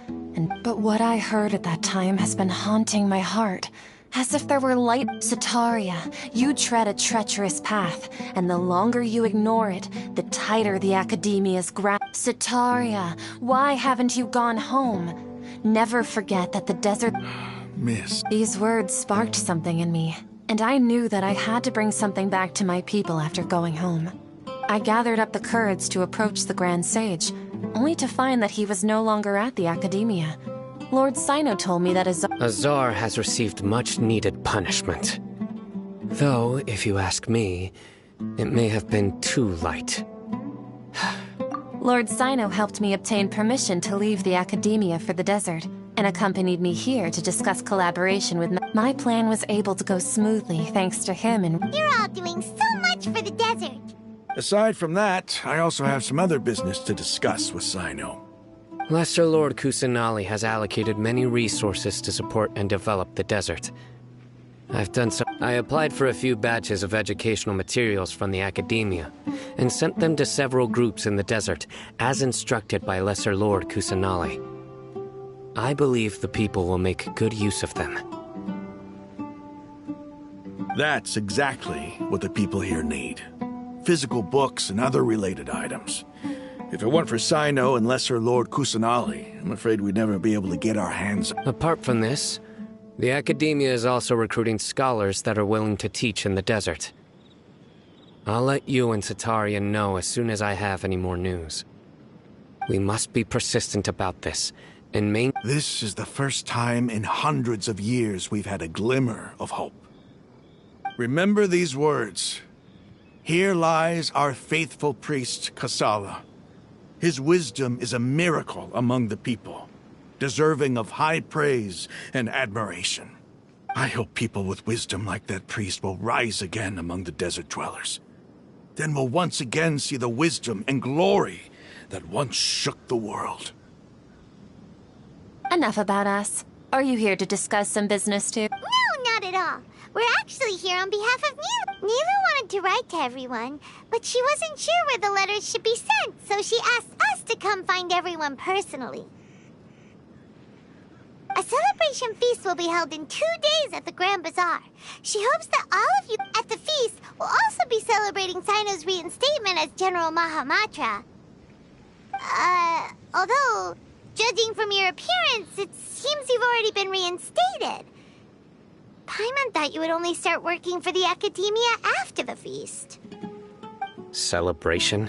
But what I heard at that time has been haunting my heart. As if there were light... Sataria, you tread a treacherous path, and the longer you ignore it, the tighter the academia's grasp. Sataria, why haven't you gone home? Never forget that the desert... Miss... These words sparked something in me, and I knew that I had to bring something back to my people after going home. I gathered up the courage to approach the Grand Sage, only to find that he was no longer at the academia. Lord Sino told me that Azar has received much-needed punishment. Though, if you ask me, it may have been too light. Lord Sino helped me obtain permission to leave the academia for the desert, and accompanied me here to discuss collaboration with my plan was able to go smoothly thanks to him and... You're all doing so much for the desert! Aside from that, I also have some other business to discuss with Sino. Lesser Lord Kusanali has allocated many resources to support and develop the desert. I've done so. I applied for a few batches of educational materials from the academia, and sent them to several groups in the desert, as instructed by Lesser Lord Kusanali. I believe the people will make good use of them. That's exactly what the people here need. Physical books and other related items. If it weren't for Sino and Lesser Lord Kusanali, I'm afraid we'd never be able to get our hands on. Apart from this, the Academia is also recruiting scholars that are willing to teach in the desert. I'll let you and Satarian know as soon as I have any more news. We must be persistent about this, and This is the first time in hundreds of years we've had a glimmer of hope. Remember these words. Here lies our faithful priest, Kasala. His wisdom is a miracle among the people, deserving of high praise and admiration. I hope people with wisdom like that priest will rise again among the desert dwellers. Then we'll once again see the wisdom and glory that once shook the world. Enough about us. Are you here to discuss some business too? No, not at all. We're actually here on behalf of Neva. Neva wanted to write to everyone, but she wasn't sure where the letters should be sent, so she asked us to come find everyone personally. A celebration feast will be held in 2 days at the Grand Bazaar. She hopes that all of you at the feast will also be celebrating Sino's reinstatement as General Mahamatra. Although, judging from your appearance, it seems you've already been reinstated. Paimon thought you would only start working for the Academia after the feast. Celebration?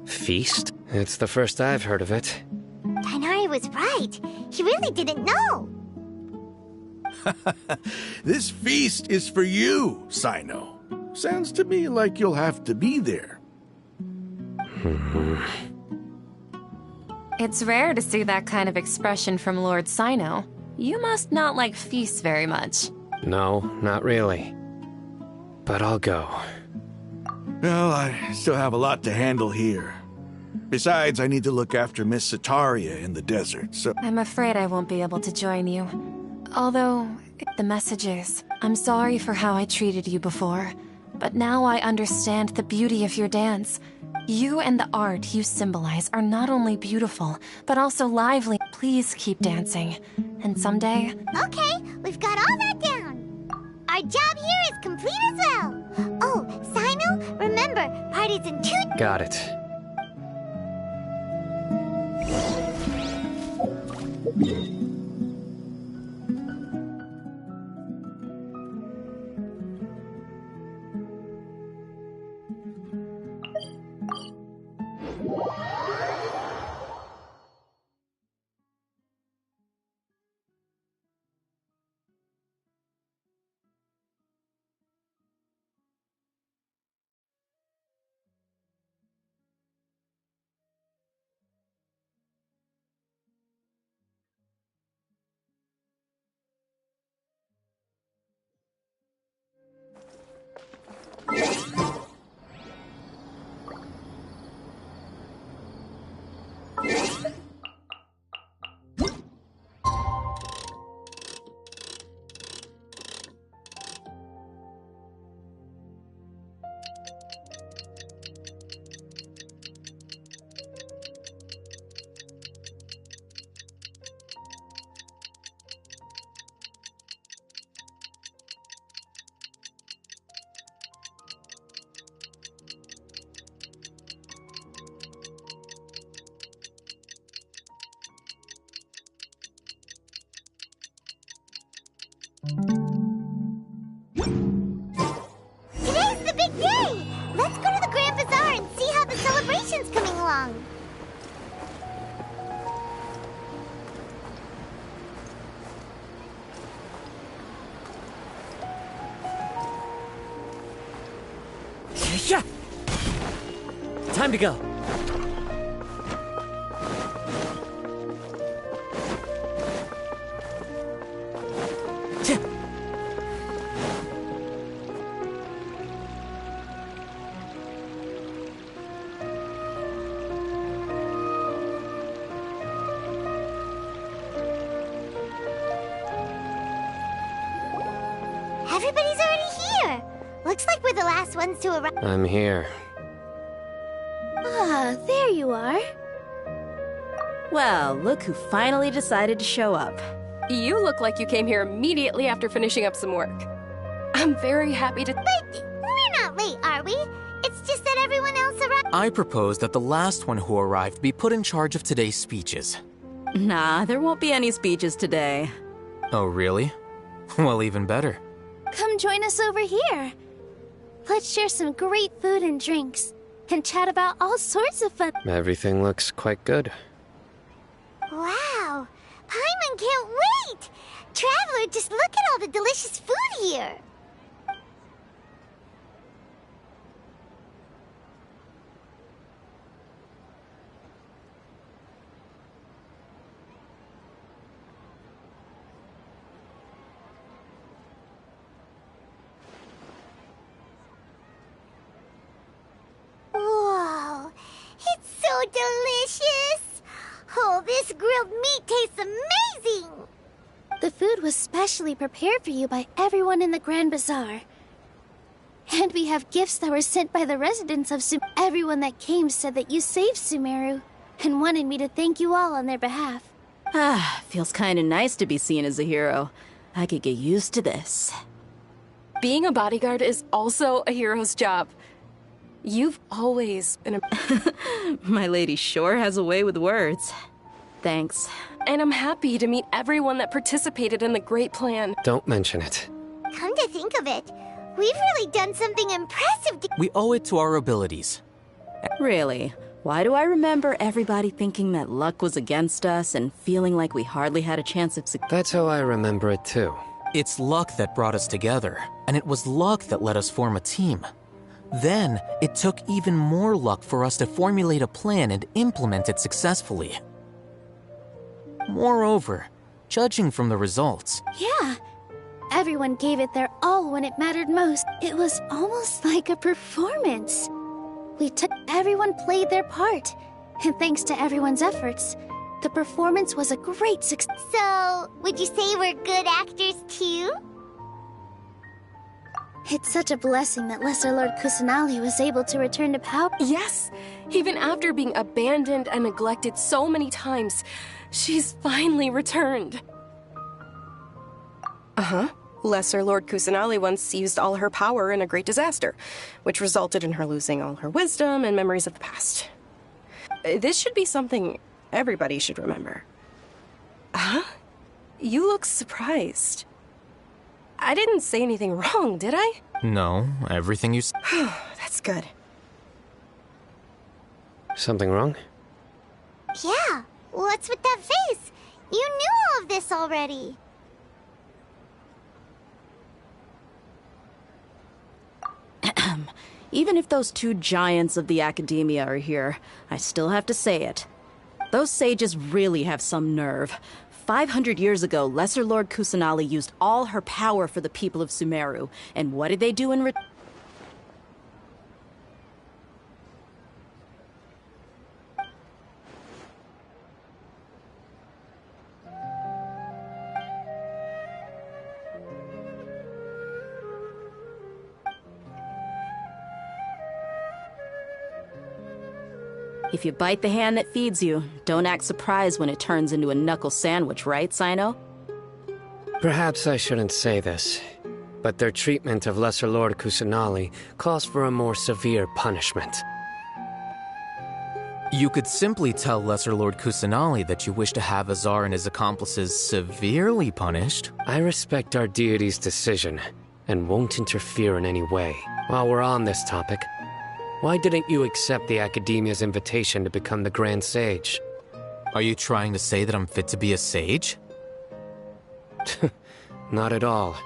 Feast? It's the first I've heard of it. Tainari was right. He really didn't know. This feast is for you, Sino. Sounds to me like you'll have to be there. It's rare to see that kind of expression from Lord Sino. You must not like feasts very much. No, not really. But I'll go. Well, I still have a lot to handle here. Besides, I need to look after Miss Sataria in the desert, so... I'm afraid I won't be able to join you. Although, the messages. I'm sorry for how I treated you before. But now I understand the beauty of your dance. You and the art you symbolize are not only beautiful, but also lively. Please keep dancing. And someday... Okay, we've got all that down. Our job here is complete as well. Oh, Sino, remember, party's in 2... Got it. Today's the big day! Let's go to the Grand Bazaar and see how the celebration's coming along. Yeah. Time to go. Everybody's already here. Looks like we're the last ones to arrive. I'm here. Ah, there you are. Well, look who finally decided to show up. You look like you came here immediately after finishing up some work. I'm very happy to... But we're not late, are we? It's just that everyone else else arrived? I propose that the last one who arrived be put in charge of today's speeches. Nah, there won't be any speeches today. Oh, really? Well, even better. Come join us over here. Let's share some great food and drinks, and chat about all sorts of fun. Everything looks quite good. Wow! Paimon can't wait! Traveler, just look at all the delicious food here! Whoa! It's so delicious! Oh, this grilled meat tastes amazing! The food was specially prepared for you by everyone in the Grand Bazaar. And we have gifts that were sent by the residents of Sumeru. Everyone that came said that you saved Sumeru, and wanted me to thank you all on their behalf. Ah, feels kinda nice to be seen as a hero. I could get used to this. Being a bodyguard is also a hero's job. You've always been a... My lady sure has a way with words. Thanks. And I'm happy to meet everyone that participated in the great plan. Don't mention it. Come to think of it, we've really done something impressive to... We owe it to our abilities. Really? Why do I remember everybody thinking that luck was against us and feeling like we hardly had a chance of success? That's how I remember it too. It's luck that brought us together, and it was luck that let us form a team. Then, it took even more luck for us to formulate a plan and implement it successfully. Moreover, judging from the results... Yeah. Everyone gave it their all when it mattered most. It was almost like a performance. Everyone played their part. And thanks to everyone's efforts, the performance was a great success. So, would you say we're good actors too? It's such a blessing that Lesser Lord Kusanali was able to return to power. Yes! Even after being abandoned and neglected so many times, she's finally returned. Uh-huh. Lesser Lord Kusanali once used all her power in a great disaster, which resulted in her losing all her wisdom and memories of the past. This should be something everybody should remember. Huh? You look surprised. I didn't say anything wrong, did I? No, everything you said. That's good. Something wrong? Yeah, what's with that face? You knew all of this already. Even if those two giants of the academia are here, I still have to say it. Those sages really have some nerve. 500 years ago, Lesser Lord Kusanali used all her power for the people of Sumeru. And what did they do in return? If you bite the hand that feeds you, don't act surprised when it turns into a knuckle sandwich, right, Sino? Perhaps I shouldn't say this, but their treatment of Lesser Lord Kusanali calls for a more severe punishment. You could simply tell Lesser Lord Kusanali that you wish to have Azar and his accomplices severely punished. I respect our deity's decision, and won't interfere in any way. While we're on this topic, why didn't you accept the Academia's invitation to become the Grand Sage? Are you trying to say that I'm fit to be a sage? Not at all.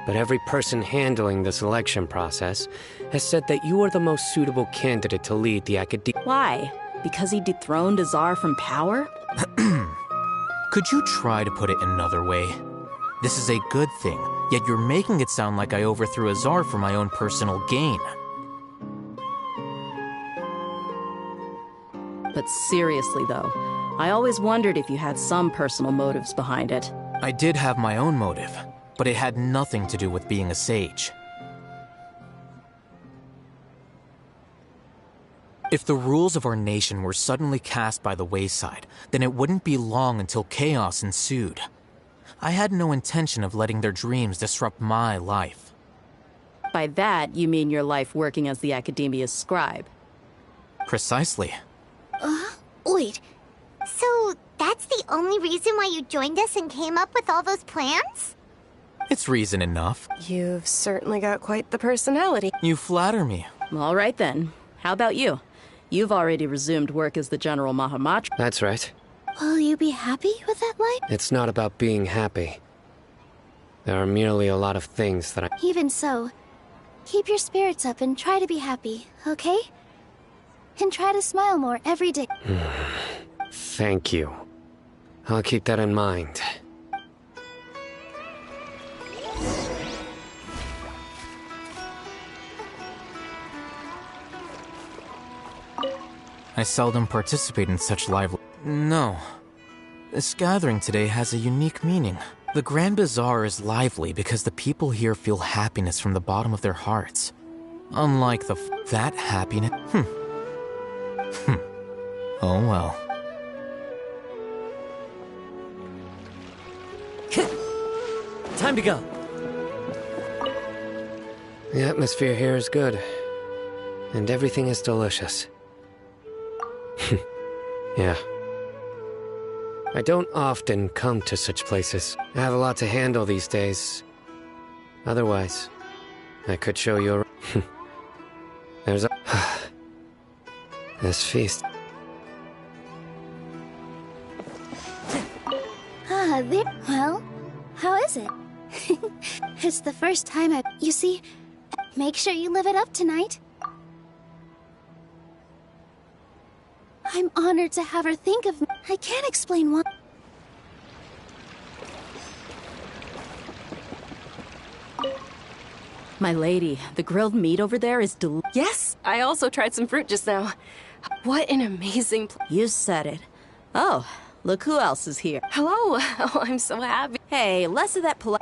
But every person handling the selection process has said that you are the most suitable candidate to lead the Academia. Why? Because he dethroned Azar from power? Could you try to put it another way? This is a good thing, yet you're making it sound like I overthrew Azar for my own personal gain. But seriously, though, I always wondered if you had some personal motives behind it. I did have my own motive, but it had nothing to do with being a sage. If the rules of our nation were suddenly cast by the wayside, then it wouldn't be long until chaos ensued. I had no intention of letting their dreams disrupt my life. By that, you mean your life working as the Academia's scribe. Precisely. Wait. So that's the only reason why you joined us and came up with all those plans? It's reason enough. You've certainly got quite the personality. You flatter me. All right then. How about you? You've already resumed work as the General Mahamatra. That's right. Will you be happy with that life? It's not about being happy. There are merely a lot of things that I... Even so, keep your spirits up and try to be happy, okay? And try to smile more every day. Thank you. I'll keep that in mind. I seldom participate in such lively... No. This gathering today has a unique meaning. The Grand Bazaar is lively because the people here feel happiness from the bottom of their hearts. Unlike that happiness... Oh well. Time to go. The atmosphere here is good. And everything is delicious. Yeah. I don't often come to such places. I have a lot to handle these days. Otherwise, I could show you a... There's a... This feast. Well, how is it? It's the first time You see, make sure you live it up tonight. I'm honored to have her think of me. I can't explain why. My lady, the grilled meat over there is Yes, I also tried some fruit just now. What an amazing You said it. Oh, look who else is here. Hello. Oh, I'm so happy. Hey, less of that polite...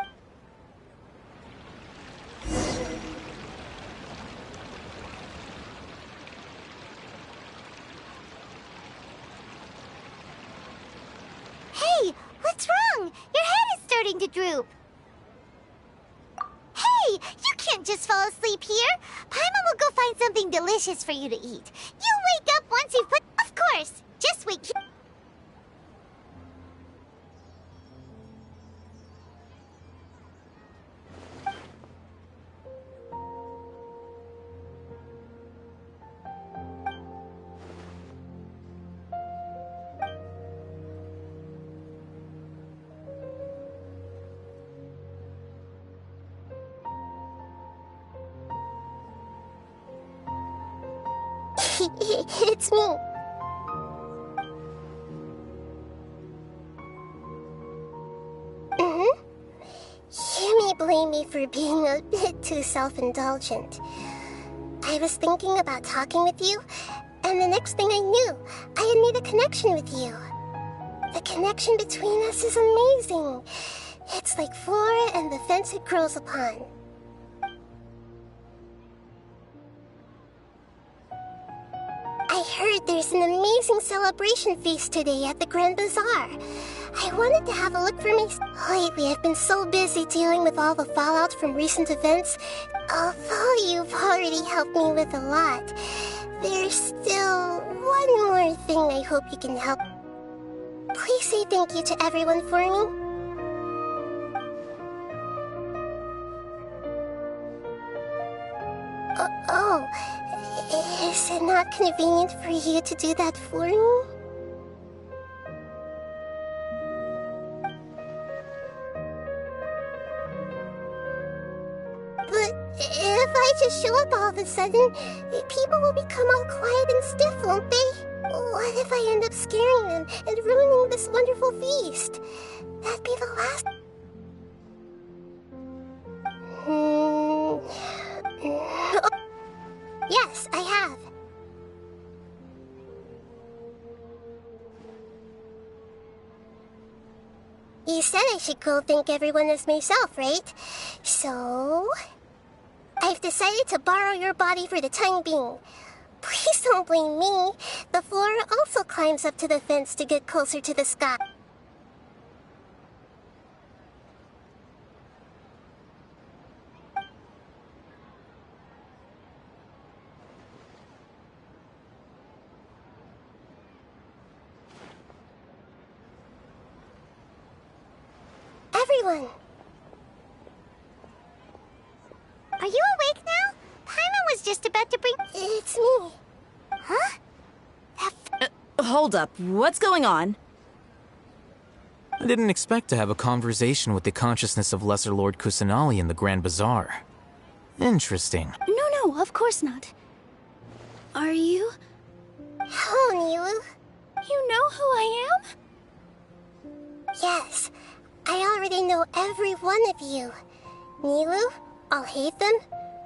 Hey, what's wrong? Your head is starting to droop. Hey, you can't just fall asleep here. Paimon will go find something delicious for you to eat. You'll wake up once you've put... Of course, just wait here. It's me. You may blame me for being a bit too self-indulgent. I was thinking about talking with you, and the next thing I knew, I had made a connection with you. The connection between us is amazing. It's like flora and the fence it grows upon. I heard there's an amazing celebration feast today at the Grand Bazaar. I wanted to have a look for myself. Lately, I've been so busy dealing with all the fallout from recent events. Although you've already helped me with a lot, there's still one more thing I hope you can help. Please say thank you to everyone for me. Is it not convenient for you to do that for me? But if I just show up all of a sudden, people will become all quiet and stiff, won't they? What if I end up scaring them and ruining this wonderful feast? That'd be the last... Yes, I have. You said I should go thank everyone as myself, right? So... I've decided to borrow your body for the time being. Please don't blame me. The flora also climbs up to the fence to get closer to the sky. everyone! Are you awake now? Paimon was just about to bring... It's me. Huh? Hold up. What's going on? I didn't expect to have a conversation with the consciousness of Lesser Lord Kusanali in the Grand Bazaar. Interesting. No, of course not. Are you? Hello, Nilu. You know who I am? Yes. I already know every one of you. Nilu, Alhaitham,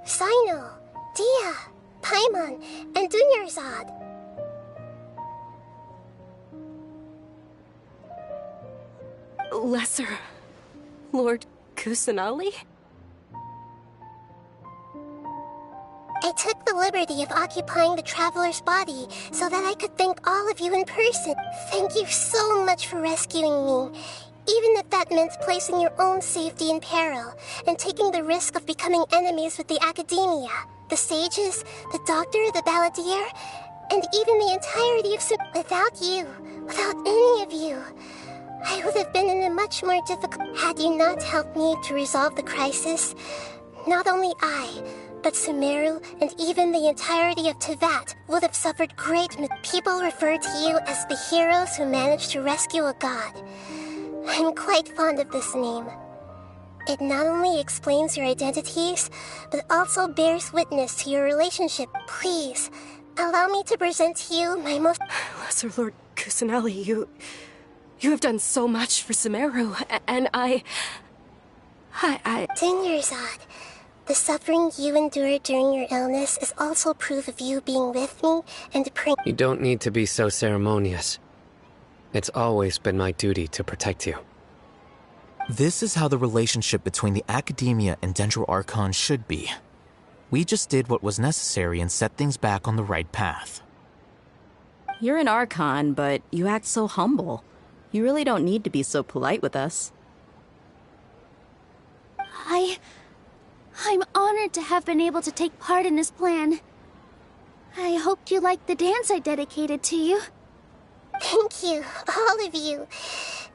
Sino, Dia, Paimon, and Dunyarzad. Lesser Lord Kusanali? I took the liberty of occupying the Traveler's body so that I could thank all of you in person. Thank you so much for rescuing me, even if that meant placing your own safety in peril and taking the risk of becoming enemies with the Academia, the sages, the doctor, the balladeer, and even the entirety of Without you, without any of you, I would have been in a much more difficult... Had you not helped me to resolve the crisis, not only I, but Sumeru and even the entirety of Tevat would have suffered great... People refer to you as the heroes who managed to rescue a god. I'm quite fond of this name. It not only explains your identities, but also bears witness to your relationship. Please, allow me to present to you my most... Lesser Lord Kusanali, You have done so much for Sumeru, and I... Dunyarzad, the suffering you endured during your illness is also proof of you being with me and praying... You don't need to be so ceremonious. It's always been my duty to protect you. This is how the relationship between the Academia and Dendro Archon should be. We just did what was necessary and set things back on the right path. You're an Archon, but you act so humble. You really don't need to be so polite with us. I'm honored to have been able to take part in this plan. I hoped you liked the dance I dedicated to you. Thank you, all of you.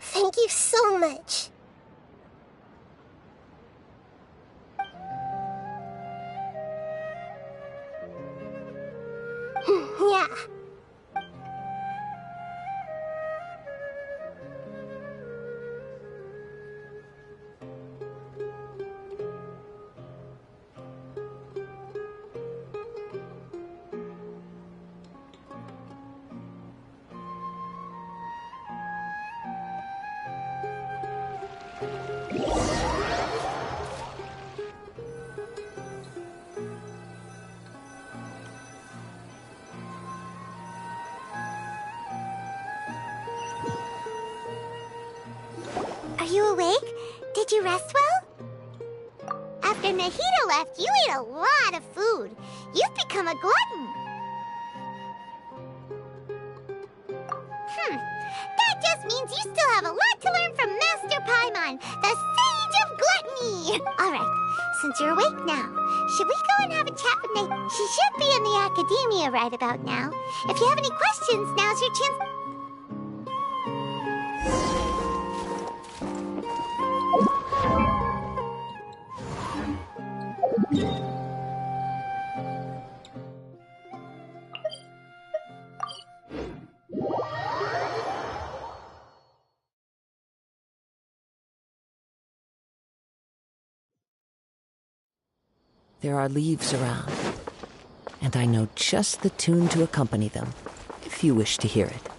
Thank you so much. Yeah. Are you awake? Did you rest well? After Nahida left, you ate a lot of food. You've become a glutton. That just means you still have a lot to learn from Master Paimon, the Sage of Gluttony. Alright, since you're awake now, should we go and have a chat with Nahida? She should be in the Academia right about now. If you have any questions, now's your chance. There are leaves around, and I know just the tune to accompany them, if you wish to hear it.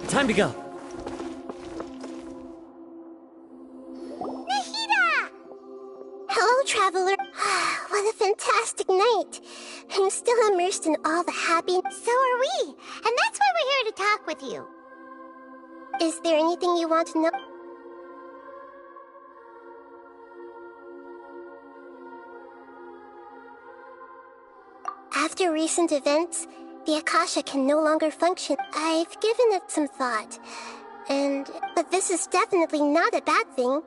Time to go. Nahida! traveler. What a fantastic night. I'm still immersed in all the happy... So are we, and that's why we're here to talk with you. Is there anything you want to know? After recent events, the Akasha can no longer function. I've given it some thought, but this is definitely not a bad thing.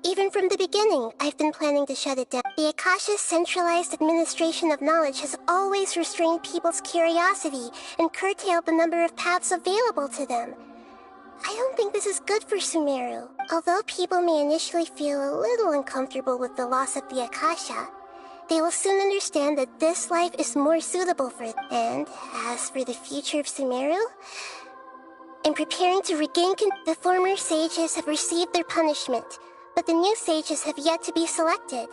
Even from the beginning, I've been planning to shut it down. The Akasha's centralized administration of knowledge has always restrained people's curiosity and curtailed the number of paths available to them. I don't think this is good for Sumeru. Although people may initially feel a little uncomfortable with the loss of the Akasha, they will soon understand that this life is more suitable for them. And as for the future of Sumeru, in preparing to regain the former sages have received their punishment, but the new sages have yet to be selected.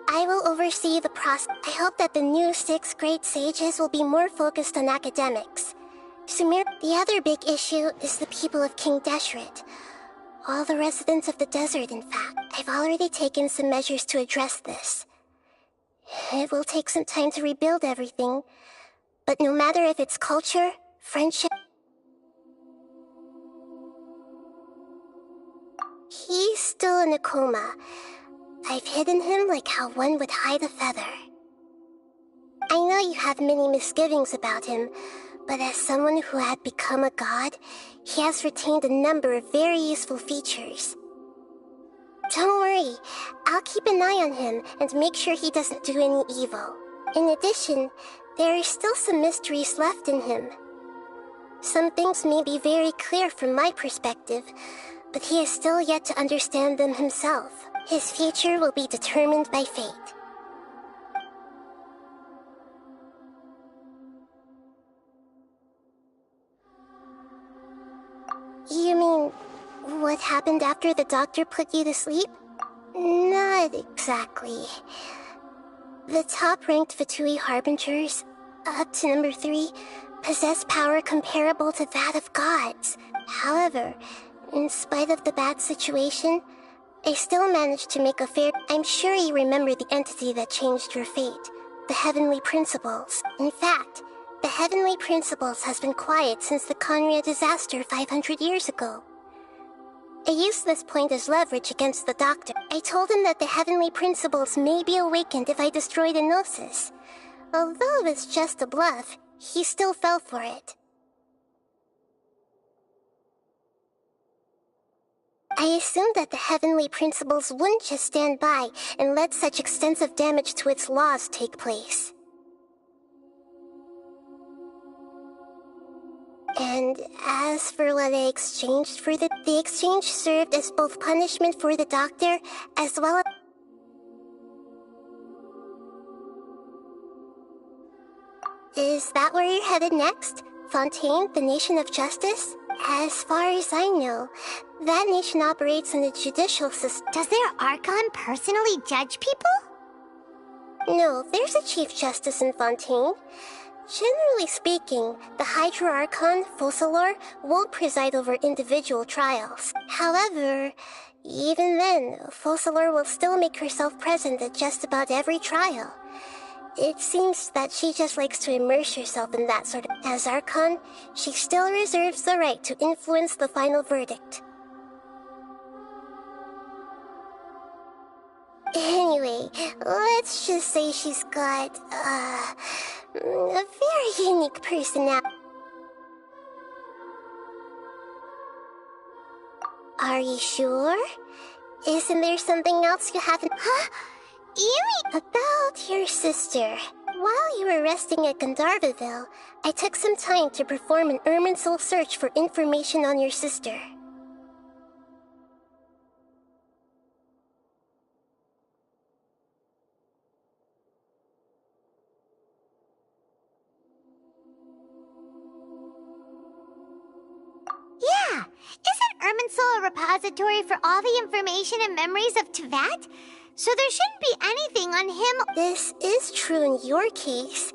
I will oversee the process. I hope that the new 6 great sages will be more focused on academics. Sumeru. The other big issue is the people of King Deshret. All the residents of the desert, in fact. I've already taken some measures to address this. It will take some time to rebuild everything, but no matter if it's culture, friendship... He's still in a coma. I've hidden him like how one would hide a feather. I know you have many misgivings about him, but as someone who had become a god, he has retained a number of very useful features. Don't worry, I'll keep an eye on him and make sure he doesn't do any evil. In addition, there are still some mysteries left in him. Some things may be very clear from my perspective, but he is still yet to understand them himself. His future will be determined by fate. You mean, what happened after the doctor put you to sleep? Not exactly. The top-ranked Fatui Harbingers, up to number 3, possess power comparable to that of gods. However, in spite of the bad situation, I still managed to make a fair... I'm sure you remember the entity that changed your fate. The Heavenly Principles. In fact, the Heavenly Principles has been quiet since the Conria disaster 500 years ago. I used this point as leverage against the doctor. I told him that the Heavenly Principles may be awakened if I destroy the Gnosis. Although it's just a bluff, he still fell for it. I assumed that the Heavenly Principles wouldn't just stand by and let such extensive damage to its laws take place. And as for what I exchanged for the exchange served as both punishment for the doctor, as well as... Is that where you're headed next? Fontaine, the Nation of Justice? As far as I know, that nation operates in a judicial system. Does their Archon personally judge people? No, there's a Chief Justice in Fontaine. Generally speaking, the Hydra Archon, Focalor, won't preside over individual trials. However, even then, Focalor will still make herself present at just about every trial. It seems that she just likes to immerse herself in that sort of... As Archon, she still reserves the right to influence the final verdict. Anyway, let's just say she's got, a very unique personality. Are you sure? Isn't there something else you haven't... Huh? Yumy! About your sister. While you were resting at Gandharvaville, I took some time to perform an Irminsul search for information on your sister. Yeah! Isn't Irminsul a repository for all the information and memories of Teyvat? So there shouldn't be anything on him. This is true in your case.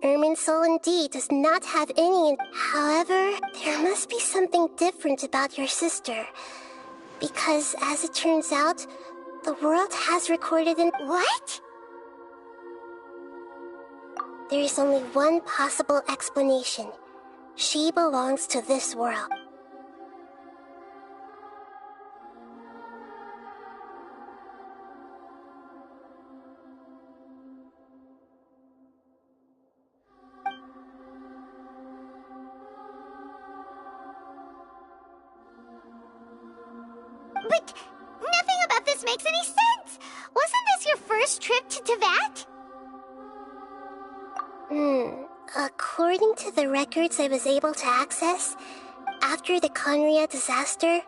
Irminsul indeed does not have any. However, there must be something different about your sister. Because, as it turns out, the world has recorded in... What? There is only one possible explanation. She belongs to this world. But nothing about this makes any sense! Wasn't this your first trip to Teyvat? According to the records I was able to access, after the Conria disaster,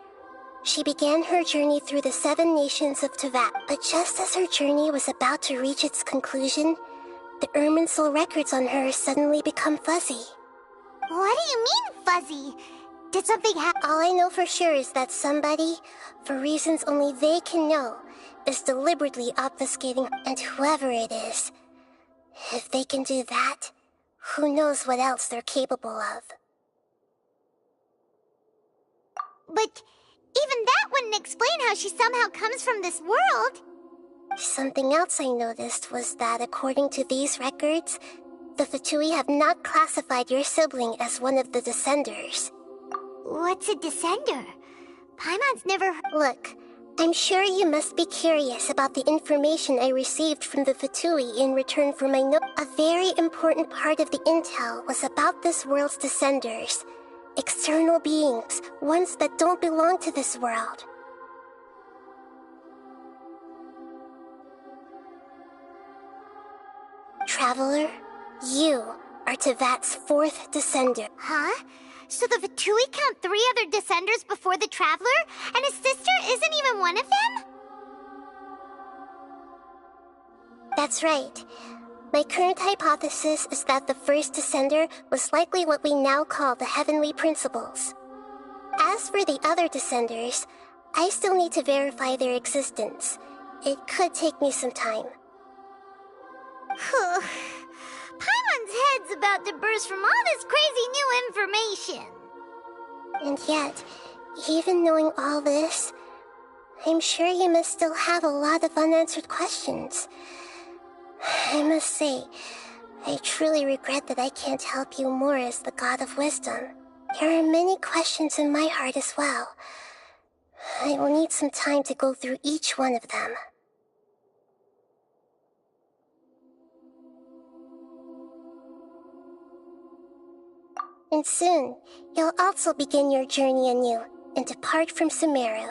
she began her journey through the 7 nations of Teyvat. But just as her journey was about to reach its conclusion, the Irminsul records on her suddenly become fuzzy. What do you mean, fuzzy? Did something happen? All I know for sure is that somebody, for reasons only they can know, is deliberately obfuscating, and whoever it is, if they can do that, who knows what else they're capable of. But even that wouldn't explain how she somehow comes from this world. Something else I noticed was that according to these records, the Fatui have not classified your sibling as one of the Descenders. What's a Descender? Paimon's never... Look, I'm sure you must be curious about the information I received from the Fatui in return for my note. A very important part of the intel was about this world's Descenders. External beings, ones that don't belong to this world. Traveler, you are Teyvat's 4th Descender. Huh? So the Fatui count 3 other Descenders before the Traveler? And his sister isn't even one of them? That's right. My current hypothesis is that the first Descender was likely what we now call the Heavenly Principles. As for the other Descenders, I still need to verify their existence. It could take me some time. Paimon's head's about to burst from all this crazy new information. And yet, even knowing all this, I'm sure you must still have a lot of unanswered questions. I must say, I truly regret that I can't help you more as the God of Wisdom. There are many questions in my heart as well. I will need some time to go through each one of them. And soon, you'll also begin your journey anew and depart from Sumeru.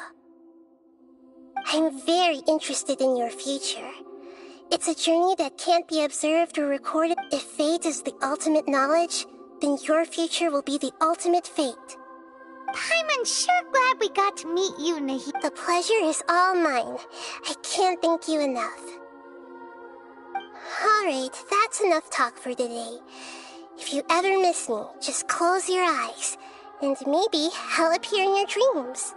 I'm very interested in your future. It's a journey that can't be observed or recorded. If fate is the ultimate knowledge, then your future will be the ultimate fate. Paimon's sure glad we got to meet you, Nahi. The pleasure is all mine. I can't thank you enough. Alright, that's enough talk for today. If you ever miss me, just close your eyes, and maybe I'll appear in your dreams.